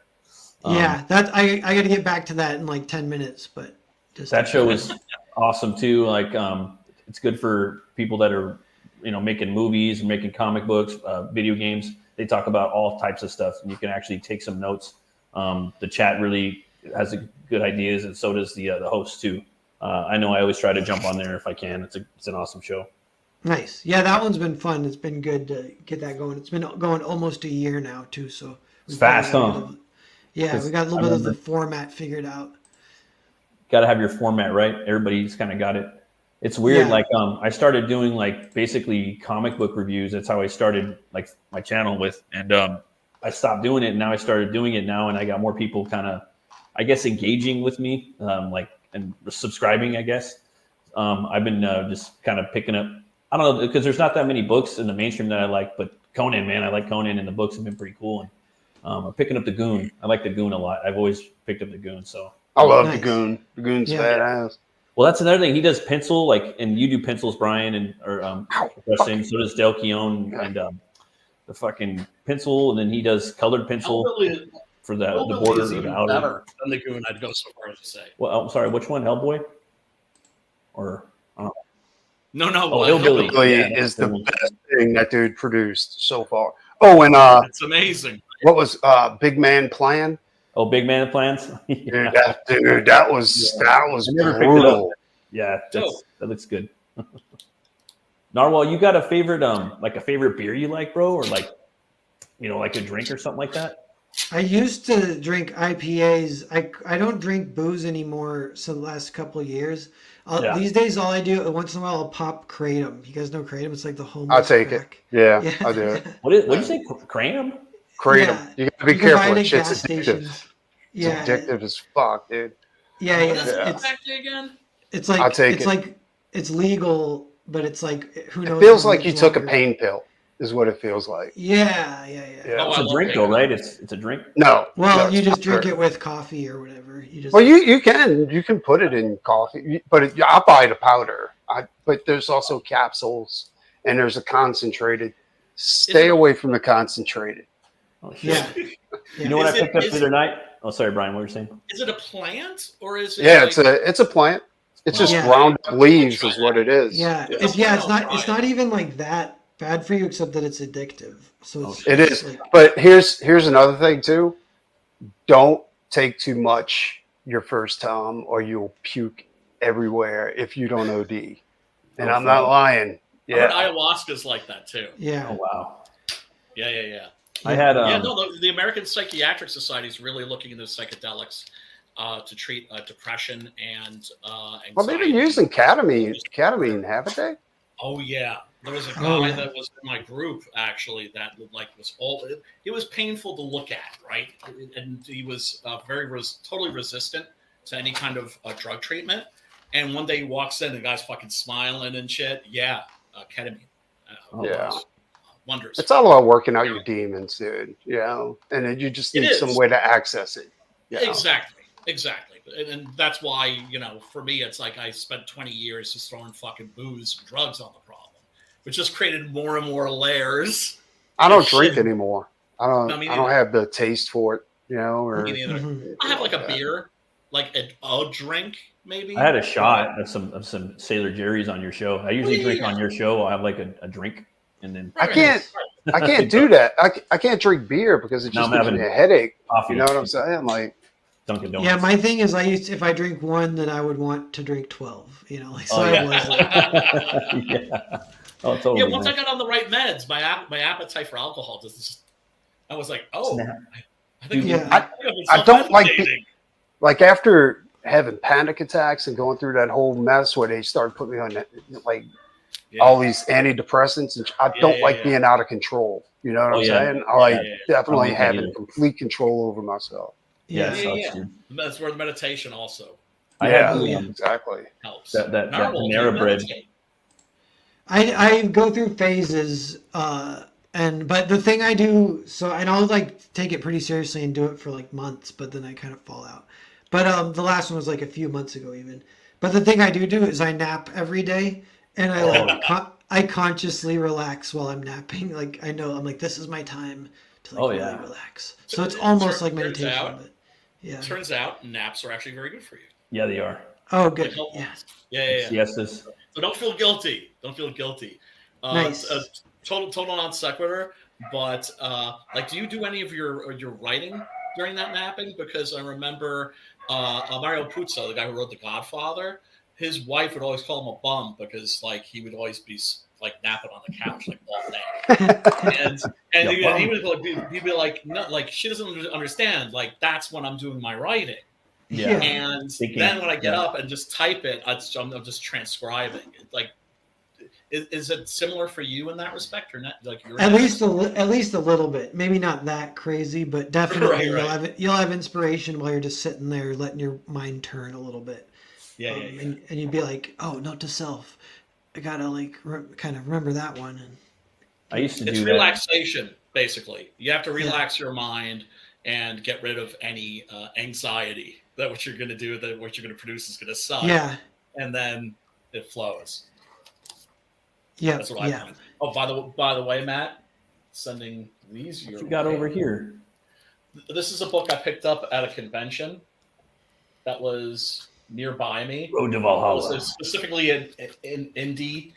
Yeah, that I got to get back to that in like 10 minutes, but just That show is awesome too. Like, it's good for people that are, making movies, making comic books, video games. They talk about all types of stuff, and you can actually take some notes. The chat really has good ideas, and so does the host too. I know I always try to jump on there if I can. It's an awesome show. Nice. Yeah, that one's been fun. It's been good to get that going. It's been going almost a year now too, so It's fast, finally got huh? rid of- Yeah, we 'Cause got a little I bit of the remember- format figured out. Got to have your format right. Everybody's kind of got it. It's weird. Yeah. Like, I started doing like basically comic book reviews. That's how I started like my channel with, and I stopped doing it. And now I started doing it now, and I got more people kind of, I guess, engaging with me, like, and subscribing, I guess. I've been just kind of picking up, I don't know, because there's not that many books in the mainstream that I like, but Conan, man, I like Conan, and the books have been pretty cool. And I'm picking up the Goon. I like the Goon a lot. I've always picked up the Goon. So I love Nice. the Goon. The Goon's Yeah. badass. well, that's another thing. He does pencil, like, and you do pencils, Brian, and Justin. So does Dale Keown, and the fucking pencil, and then he does colored pencil Hellbilly, for the Hellbilly border is or the even outer. better than the Goon. I'd go so far as to say. Well, I'm sorry, which one? Hellboy? Or No, Oh, Hillbilly. Hillbilly Yeah, is that's the cool. best thing that dude produced so far. Oh, and It's amazing. what was Big Man Plan? oh, Big Man Plans. Dude, that was I never picked it up. brutal. Yeah, Dope. that looks good. Narwhal, you got a favorite like a favorite beer you like, bro, or like, you know, like a drink or something like that? I used to drink IPAs. I don't drink booze anymore. So the last couple of years, Yeah. these days all I do once in a while I'll pop Kratom. You guys know Kratom? It's like the homeless. I'll take it. crack. Yeah, I'll do it. What'd you say? Cram? Kratom. Yeah. You gotta be You can buy careful. it It's at gas addictive. stations. Yeah, It's addictive as fuck, dude. yeah, What is yeah. it It's exactly again? it's like I'll take it's it. like it's legal, but it's like who knows? It feels how like much you took a longer. pain pill, is what it feels like. Yeah. Yeah. Oh, It's I a love drink though, Kratom. right? It's a drink. No. Well, no, you it's just not drink good. it with coffee or whatever. You just Well, you can put it in coffee, but I'll buy the powder. But there's also capsules, and there's a concentrated. Stay it- away from the concentrated. Oh shit! Yeah. You know what I Is it- picked up is- the other night? Oh, sorry, Brian. What were you saying? Is it a plant or is it? Yeah, like, it's a plant. It's just Yeah. ground up leaves, is what it is. Yeah, Yeah. it's not even like that bad for you, except that it's addictive. So it's It it's is. like- But here's another thing too. Don't take too much your first time, or you'll puke everywhere if you don't OD. And Oh, I'm not fuck. lying. I heard Yeah. ayahuasca's like that too. yeah. Oh wow! Yeah. I had Yeah, no, the American Psychiatric Society is really looking into psychedelics to treat depression and anxiety. Well, they've been using ketamine, haven't they? Oh yeah, there was a guy Oh, yeah. that was in my group actually that like was all. It was painful to look at, right? And he was totally resistant to any kind of drug treatment. And one day he walks in, the guy's fucking smiling and shit. Yeah, ketamine. Yeah. Wonders. It's all about working out your demons, dude. You know, and then you just It need some is. way to access it. You know? Exactly. And that's why, for me, it's like I spent 20 years just throwing fucking booze and drugs on the problem, which just created more and more layers. I don't Shit. drink anymore. I don't. No, me I don't neither. have the taste for it. You know, or Me neither. Mhm. I have like a that. beer, like a drink, maybe. I had a shot of some Sailor Jerry's on your show. I usually drink on your show. I'll have like a drink, and then I can't do that. I can't drink beer because it Now just I'm gives me having a headache. coffee. You know what I'm saying? Like, Dunkin' Donuts. Yeah, my thing is, if I drink one, then I would want to drink 12. So Oh, I yeah. was like, yeah. Oh, totally. Yeah, once man. I got on the right meds, my appetite for alcohol just. I was like, oh, Snap. I think Yeah. I don't like self-medicating. like after having panic attacks and going through that whole mess where they started putting me on like Yeah. all these antidepressants, and I don't like being out of control. You know what Oh, I'm yeah. saying? I like Yeah. definitely I don't like that having either. complete control over myself. Yeah, yeah. so Yeah. it's good. That's where the meditation also I Yeah, had yeah. exactly. helps. that Narwhal, do you Panera bread. meditate? I go through phases, but the thing I do, and I'll like take it pretty seriously and do it for like months, but then I kind of fall out. But the last one was like a few months ago even. But the thing I do is I nap every day, and I like I consciously relax while I'm napping. Like I know I'm like, this is my time to like Oh, really yeah. so it's almost like Turns meditation. out- But yeah. Turns out naps are actually very good for you. Yeah, they are. Oh, good. Like, Yeah. Yeah. Siestas. So don't feel guilty. Don't feel guilty. Nice. Total non sequitur. But like, do you do any of your writing during that napping? Because I remember Mario Puzo, the guy who wrote The Godfather, his wife would always call him a bum because like he would always be like napping on the couch like all day. And he'd be like, no, like she doesn't understand. Like that's when I'm doing my writing. Yeah. And then when I get up and just type it, I'm just transcribing. Like, is it similar for you in that respect, or not? Like at least a little bit. Maybe not that crazy, but definitely you'll have inspiration while you're just sitting there letting your mind turn a little bit. Yeah. And you'd be like, oh, note to self, I gotta like kind of remember that one. And I used to do it's that. relaxation, basically. You have to relax your mind and get rid of any anxiety that what you're going to do, that what you're going to produce is going to suck. Yeah. And then it flows. Yeah. That's what I find. Oh, by the way, Matt, sending these your What you got over here? This is a book I picked up at a convention that was nearby me. Road to Valhalla. It was specifically an indie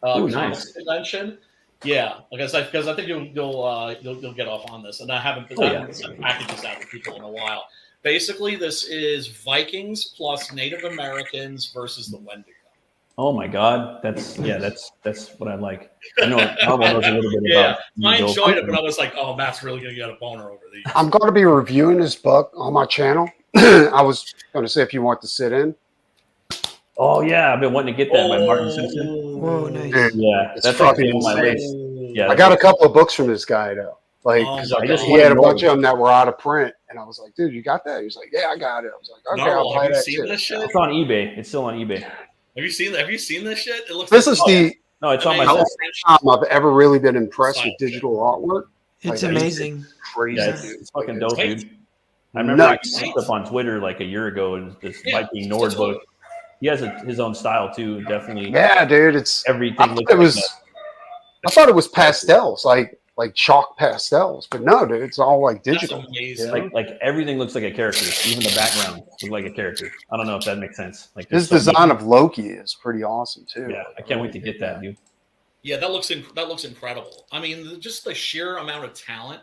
Ooh, comics nice. convention. Yeah, because I think you'll get off on this, and I haven't sent packages out to people in a while. Basically, this is Vikings plus Native Americans versus the Wendigo. Oh my God, that's what I like. I know Marvel knows a little bit about. I enjoyed it, but I was like, oh, Matt's really gonna get a boner over these. I'm going to be reviewing this book on my channel. I was going to say if you want to sit in. Oh yeah, I've been wanting to get that by Martin Simpson. Whoa, nice. Dude, Yeah, it's that's fucking actually on my insane. list. Yeah, I got a couple of books from this guy though. Like, he had a bunch of them that were out of print, and I was like, "Dude, you got that?" He was like, "Yeah, I got it." I was like, "Okay, I'll buy have you that seen too." this shit? It's on eBay. It's still on eBay. Have you seen this shit? It looks. This is the No, it's on my first list. time I've ever really been impressed with digital artwork. It's Like, amazing. Crazy, Yeah, dude. it's fucking dope, Nice. dude. I remember I Nice. looked up on Twitter like a year ago, and this Yeah, Viking Nord totally. book. He has his own style too. Definitely, Yeah, dude. It's everything I thought looks it was. like I thought it was pastels, like chalk pastels, but no, dude. It's all like That's digital. amazing. like everything looks like a character. Even the background looks like a character. I don't know if that makes sense. Like His there's so design many- of Loki is pretty awesome too. Yeah, I can't wait to get that, dude. Yeah, that looks incredible. I mean, just the sheer amount of talent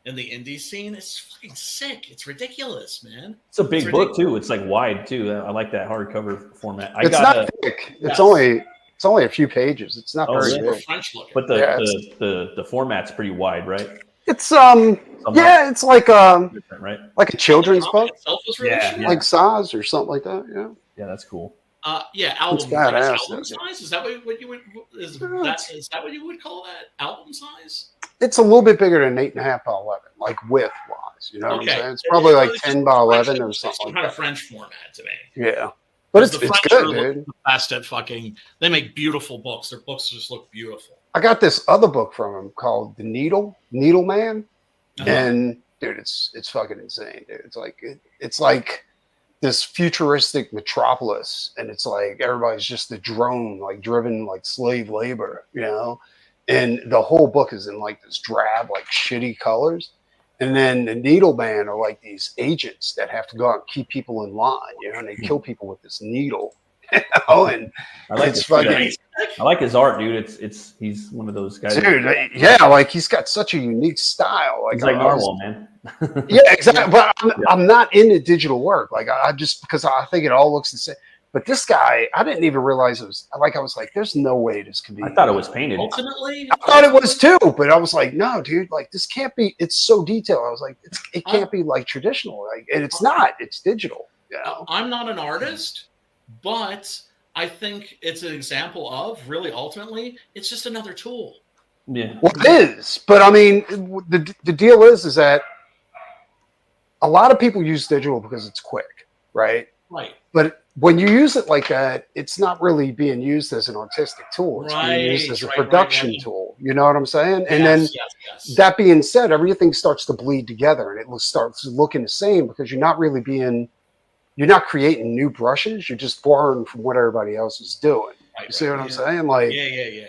in the indie scene is fucking sick. It's ridiculous, man. It's a big It's book too. It's like wide too. I like that hardcover format. I It's got not thick. Yes. It's only a few pages. It's not Oh, very yeah. Super big. French looking. but Yeah, the format's pretty wide, right? It's Somewhat it's like different, right? a children's The book, comic itself was really Yeah, short. yeah. like size or something like that. Yeah. Yeah, that's cool. Yeah, album badass, album isn't size. Is that what you would? Is that what you would call that? Album size? It's a little bit bigger than 8.5 by 11, like width wise. You know what I'm saying? It's probably like It's 10 by just 11 French- or it's something some like kind that. of French format to me. Yeah, but it's The French good, are dude. the best at fucking. They make beautiful books. Their books just look beautiful. I got this other book from him called The Needle Man, and dude, it's fucking insane, dude. It's like this futuristic metropolis, and it's like everybody's just a drone, like driven like slave labor, you know. And the whole book is in like this drab, like shitty colors. And then the Needle Man are like these agents that have to go out and keep people in line, you know, and they kill people with this needle. You know, and I like it's his fucking I like his art, dude. He's one of those guys. dude, yeah, like he's got such a unique style. Like He's like I was- Narwhal, man. Yeah, exactly. But I'm not into digital work. Like I just because I think it all looks the same. But this guy, I didn't even realize it was like I was like, there's no way this could be. I thought it was painted. Ultimately, I thought it was too, but I was like, no, dude, like this can't be. It's so detailed. I was like, it can't be like traditional. Like, and it's not. It's digital. You know? I'm not an artist, but I think it's an example of really ultimately, it's just another tool. Yeah. Well, it is, but I mean, the deal is that a lot of people use digital because it's quick, right? Right. But when you use it like that, it's not really being used as an artistic tool. It's being used as a production tool. You know what I'm saying? And then yes. that being said, everything starts to bleed together and it starts looking the same because you're not creating new brushes. You're just borrowing from what everybody else is doing. You see what I'm saying? Like, Yeah.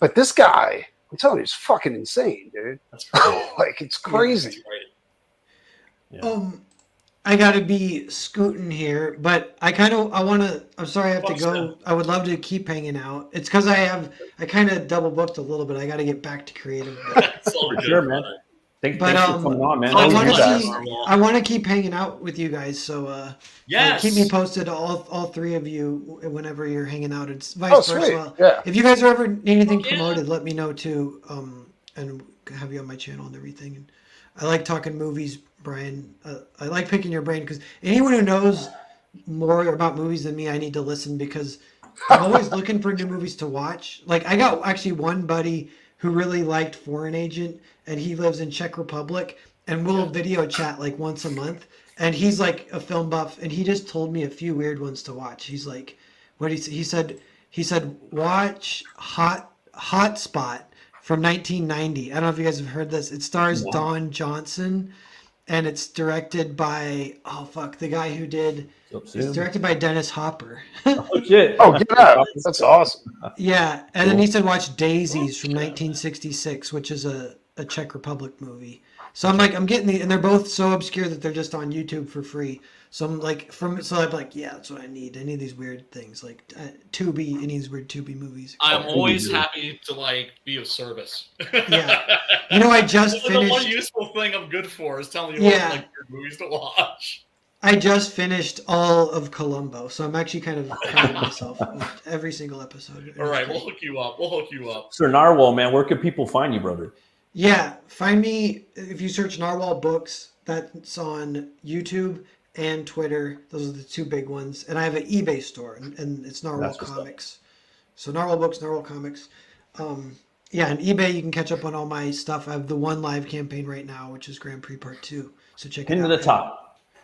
but this guy, I'm telling you, he's fucking insane, dude. That's crazy. Like, it's crazy. Yeah. I gotta be scooting here, but I'm sorry I have to go. I would love to keep hanging out. It's because I kind of double booked a little bit. I got to get back to creative. It's all For good, sure, man. brother. Thanks But, for coming on, man. I Thanks want for to that, see. Marvel. I want to keep hanging out with you guys. So Yes. keep me posted. All three of you, whenever you're hanging out. It's vice Oh, versa. sweet. Well, Yeah. if you guys ever need anything Fuck yeah. promoted, let me know too. And have you on my channel and everything. And I like talking movies, Brian. I like picking your brain because anyone who knows more about movies than me, I need to listen because I'm always looking for new movies to watch. Like I got actually one buddy who really liked Foreign Agent, and he lives in Czech Republic, and we'll video chat like once a month. And he's like a film buff, and he just told me a few weird ones to watch. He's like, he said watch Hot Spot from 1990. I don't know if you guys have heard this. It stars Don Johnson, and it's directed by the guy who did. It's directed by Dennis Hopper. Oh shit! Oh, get out! That's awesome. Yeah, and then he said watch Daisies from 1966, which is a Czech Republic movie. So I'm getting and they're both so obscure that they're just on YouTube for free. So I'm like, yeah, that's what I need. Any of these weird things, like Tubi, any of these weird Tubi movies. I'm always happy to be of service. Yeah, I just The one finished. useful thing I'm good for is telling you what weird movies to watch. I just finished all of Columbo, so I'm actually kind of proud of myself with every single episode. All right, we'll hook you up. Sir Narwhal, man, where can people find you, brother? Yeah, find me if you search Narwhal Books. That's on YouTube and Twitter. Those are the two big ones. And I have an eBay store, and it's Narwhal Comics. So Narwhal Books, Narwhal Comics. Yeah, and eBay, you can catch up on all my stuff. I have the one live campaign right now, which is Grand Prix Part 2. So check it out. Pin to the top.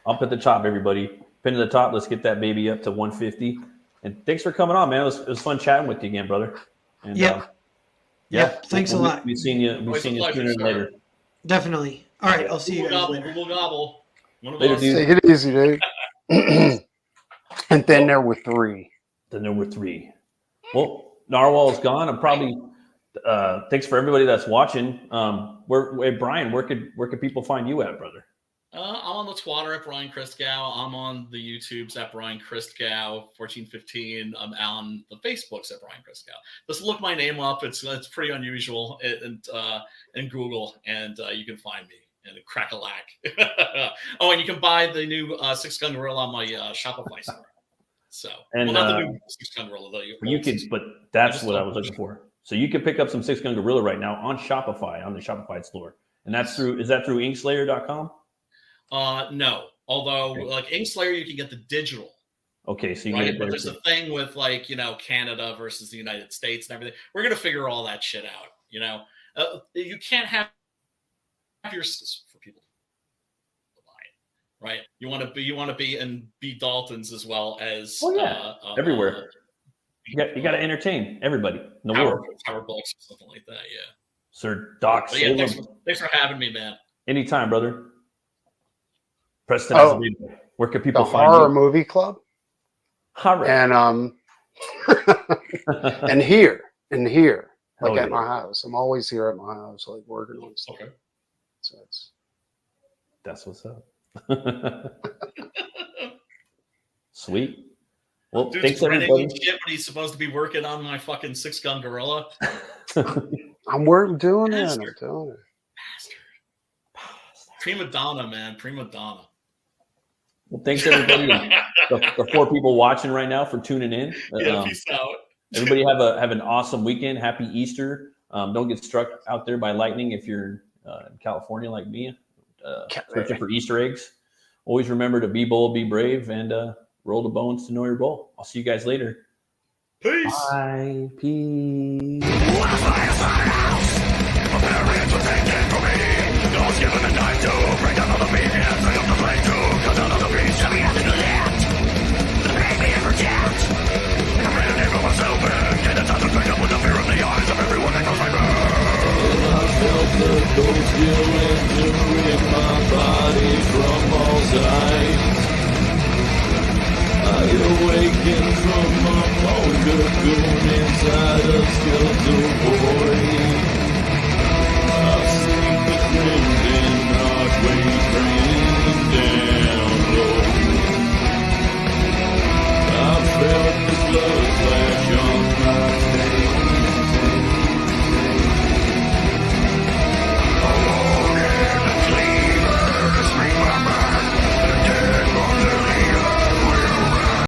Up at the top, everybody. Pin to the top. Let's get that baby up to 150. And thanks for coming on, man. It was fun chatting with you again, brother. And, Thanks a lot. We've seen you sooner than later. Definitely. All right, I'll see you guys later. Gobble. Later, dude. Take it easy, dude. And then there were 3. The number 3. Well, Narwhal's gone. I'm probably thanks for everybody that's watching. Brian, where could people find you at, brother? I'm on the Twitter at Brian Christgau. I'm on the YouTubes at Brian Christgau 1415. I'm on the Facebooks at Brian Christgau. Just look my name up. It's pretty unusual in Google, and you can find me and crack-a-lack. Oh, and you can buy the new Six Gun Gorilla on my Shopify store. So, and not the new Six Gun Gorilla though. You could, but that's what I was looking for. So you can pick up some Six Gun Gorilla right now on Shopify, on the Shopify store, and is that through Inkslayer.com? No. Although, Inkslayer, you can get the digital. Okay, so you right? get it. But there's a thing with Canada versus the United States and everything. We're gonna figure all that shit out. You can't have your for people to buy it, right? You want to be in B. Dalton's as well as everywhere. You got to entertain everybody in the world. Tower Books or something like that. Yeah. Sir Doc. Thanks for having me, man. Anytime, brother. Preston, where can people find Horror you? Movie Club. Horror. And and here, Oh, at my house. I'm always here at my house, working on stuff. Okay. So that's what's up. Sweet. Well, dude's thanks everybody. Shit when he's supposed to be working on my fucking 6 Gun Gorilla. I'm doing it. I'm doing it. Prima donna, man. Prima donna. Well, thanks everybody. the 4 people watching right now for tuning in. Peace out. Everybody have an awesome weekend. Happy Easter. Don't get struck out there by lightning if you're in California like me, searching for Easter eggs. Always remember to be bold, be brave, and roll the bones to know your role. I'll see you guys later. Peace. Bye. Peace. Given the time to break down all the beat and bring up the play to cut down all the beats that we have to do that. The baby ever doubt. The brand new name of myself and get the time to pick up with the fear in the eyes of everyone that goes my burn. I felt the cold chill entering my body from all sides. I awakened from a cold cocoon inside a skeletal void.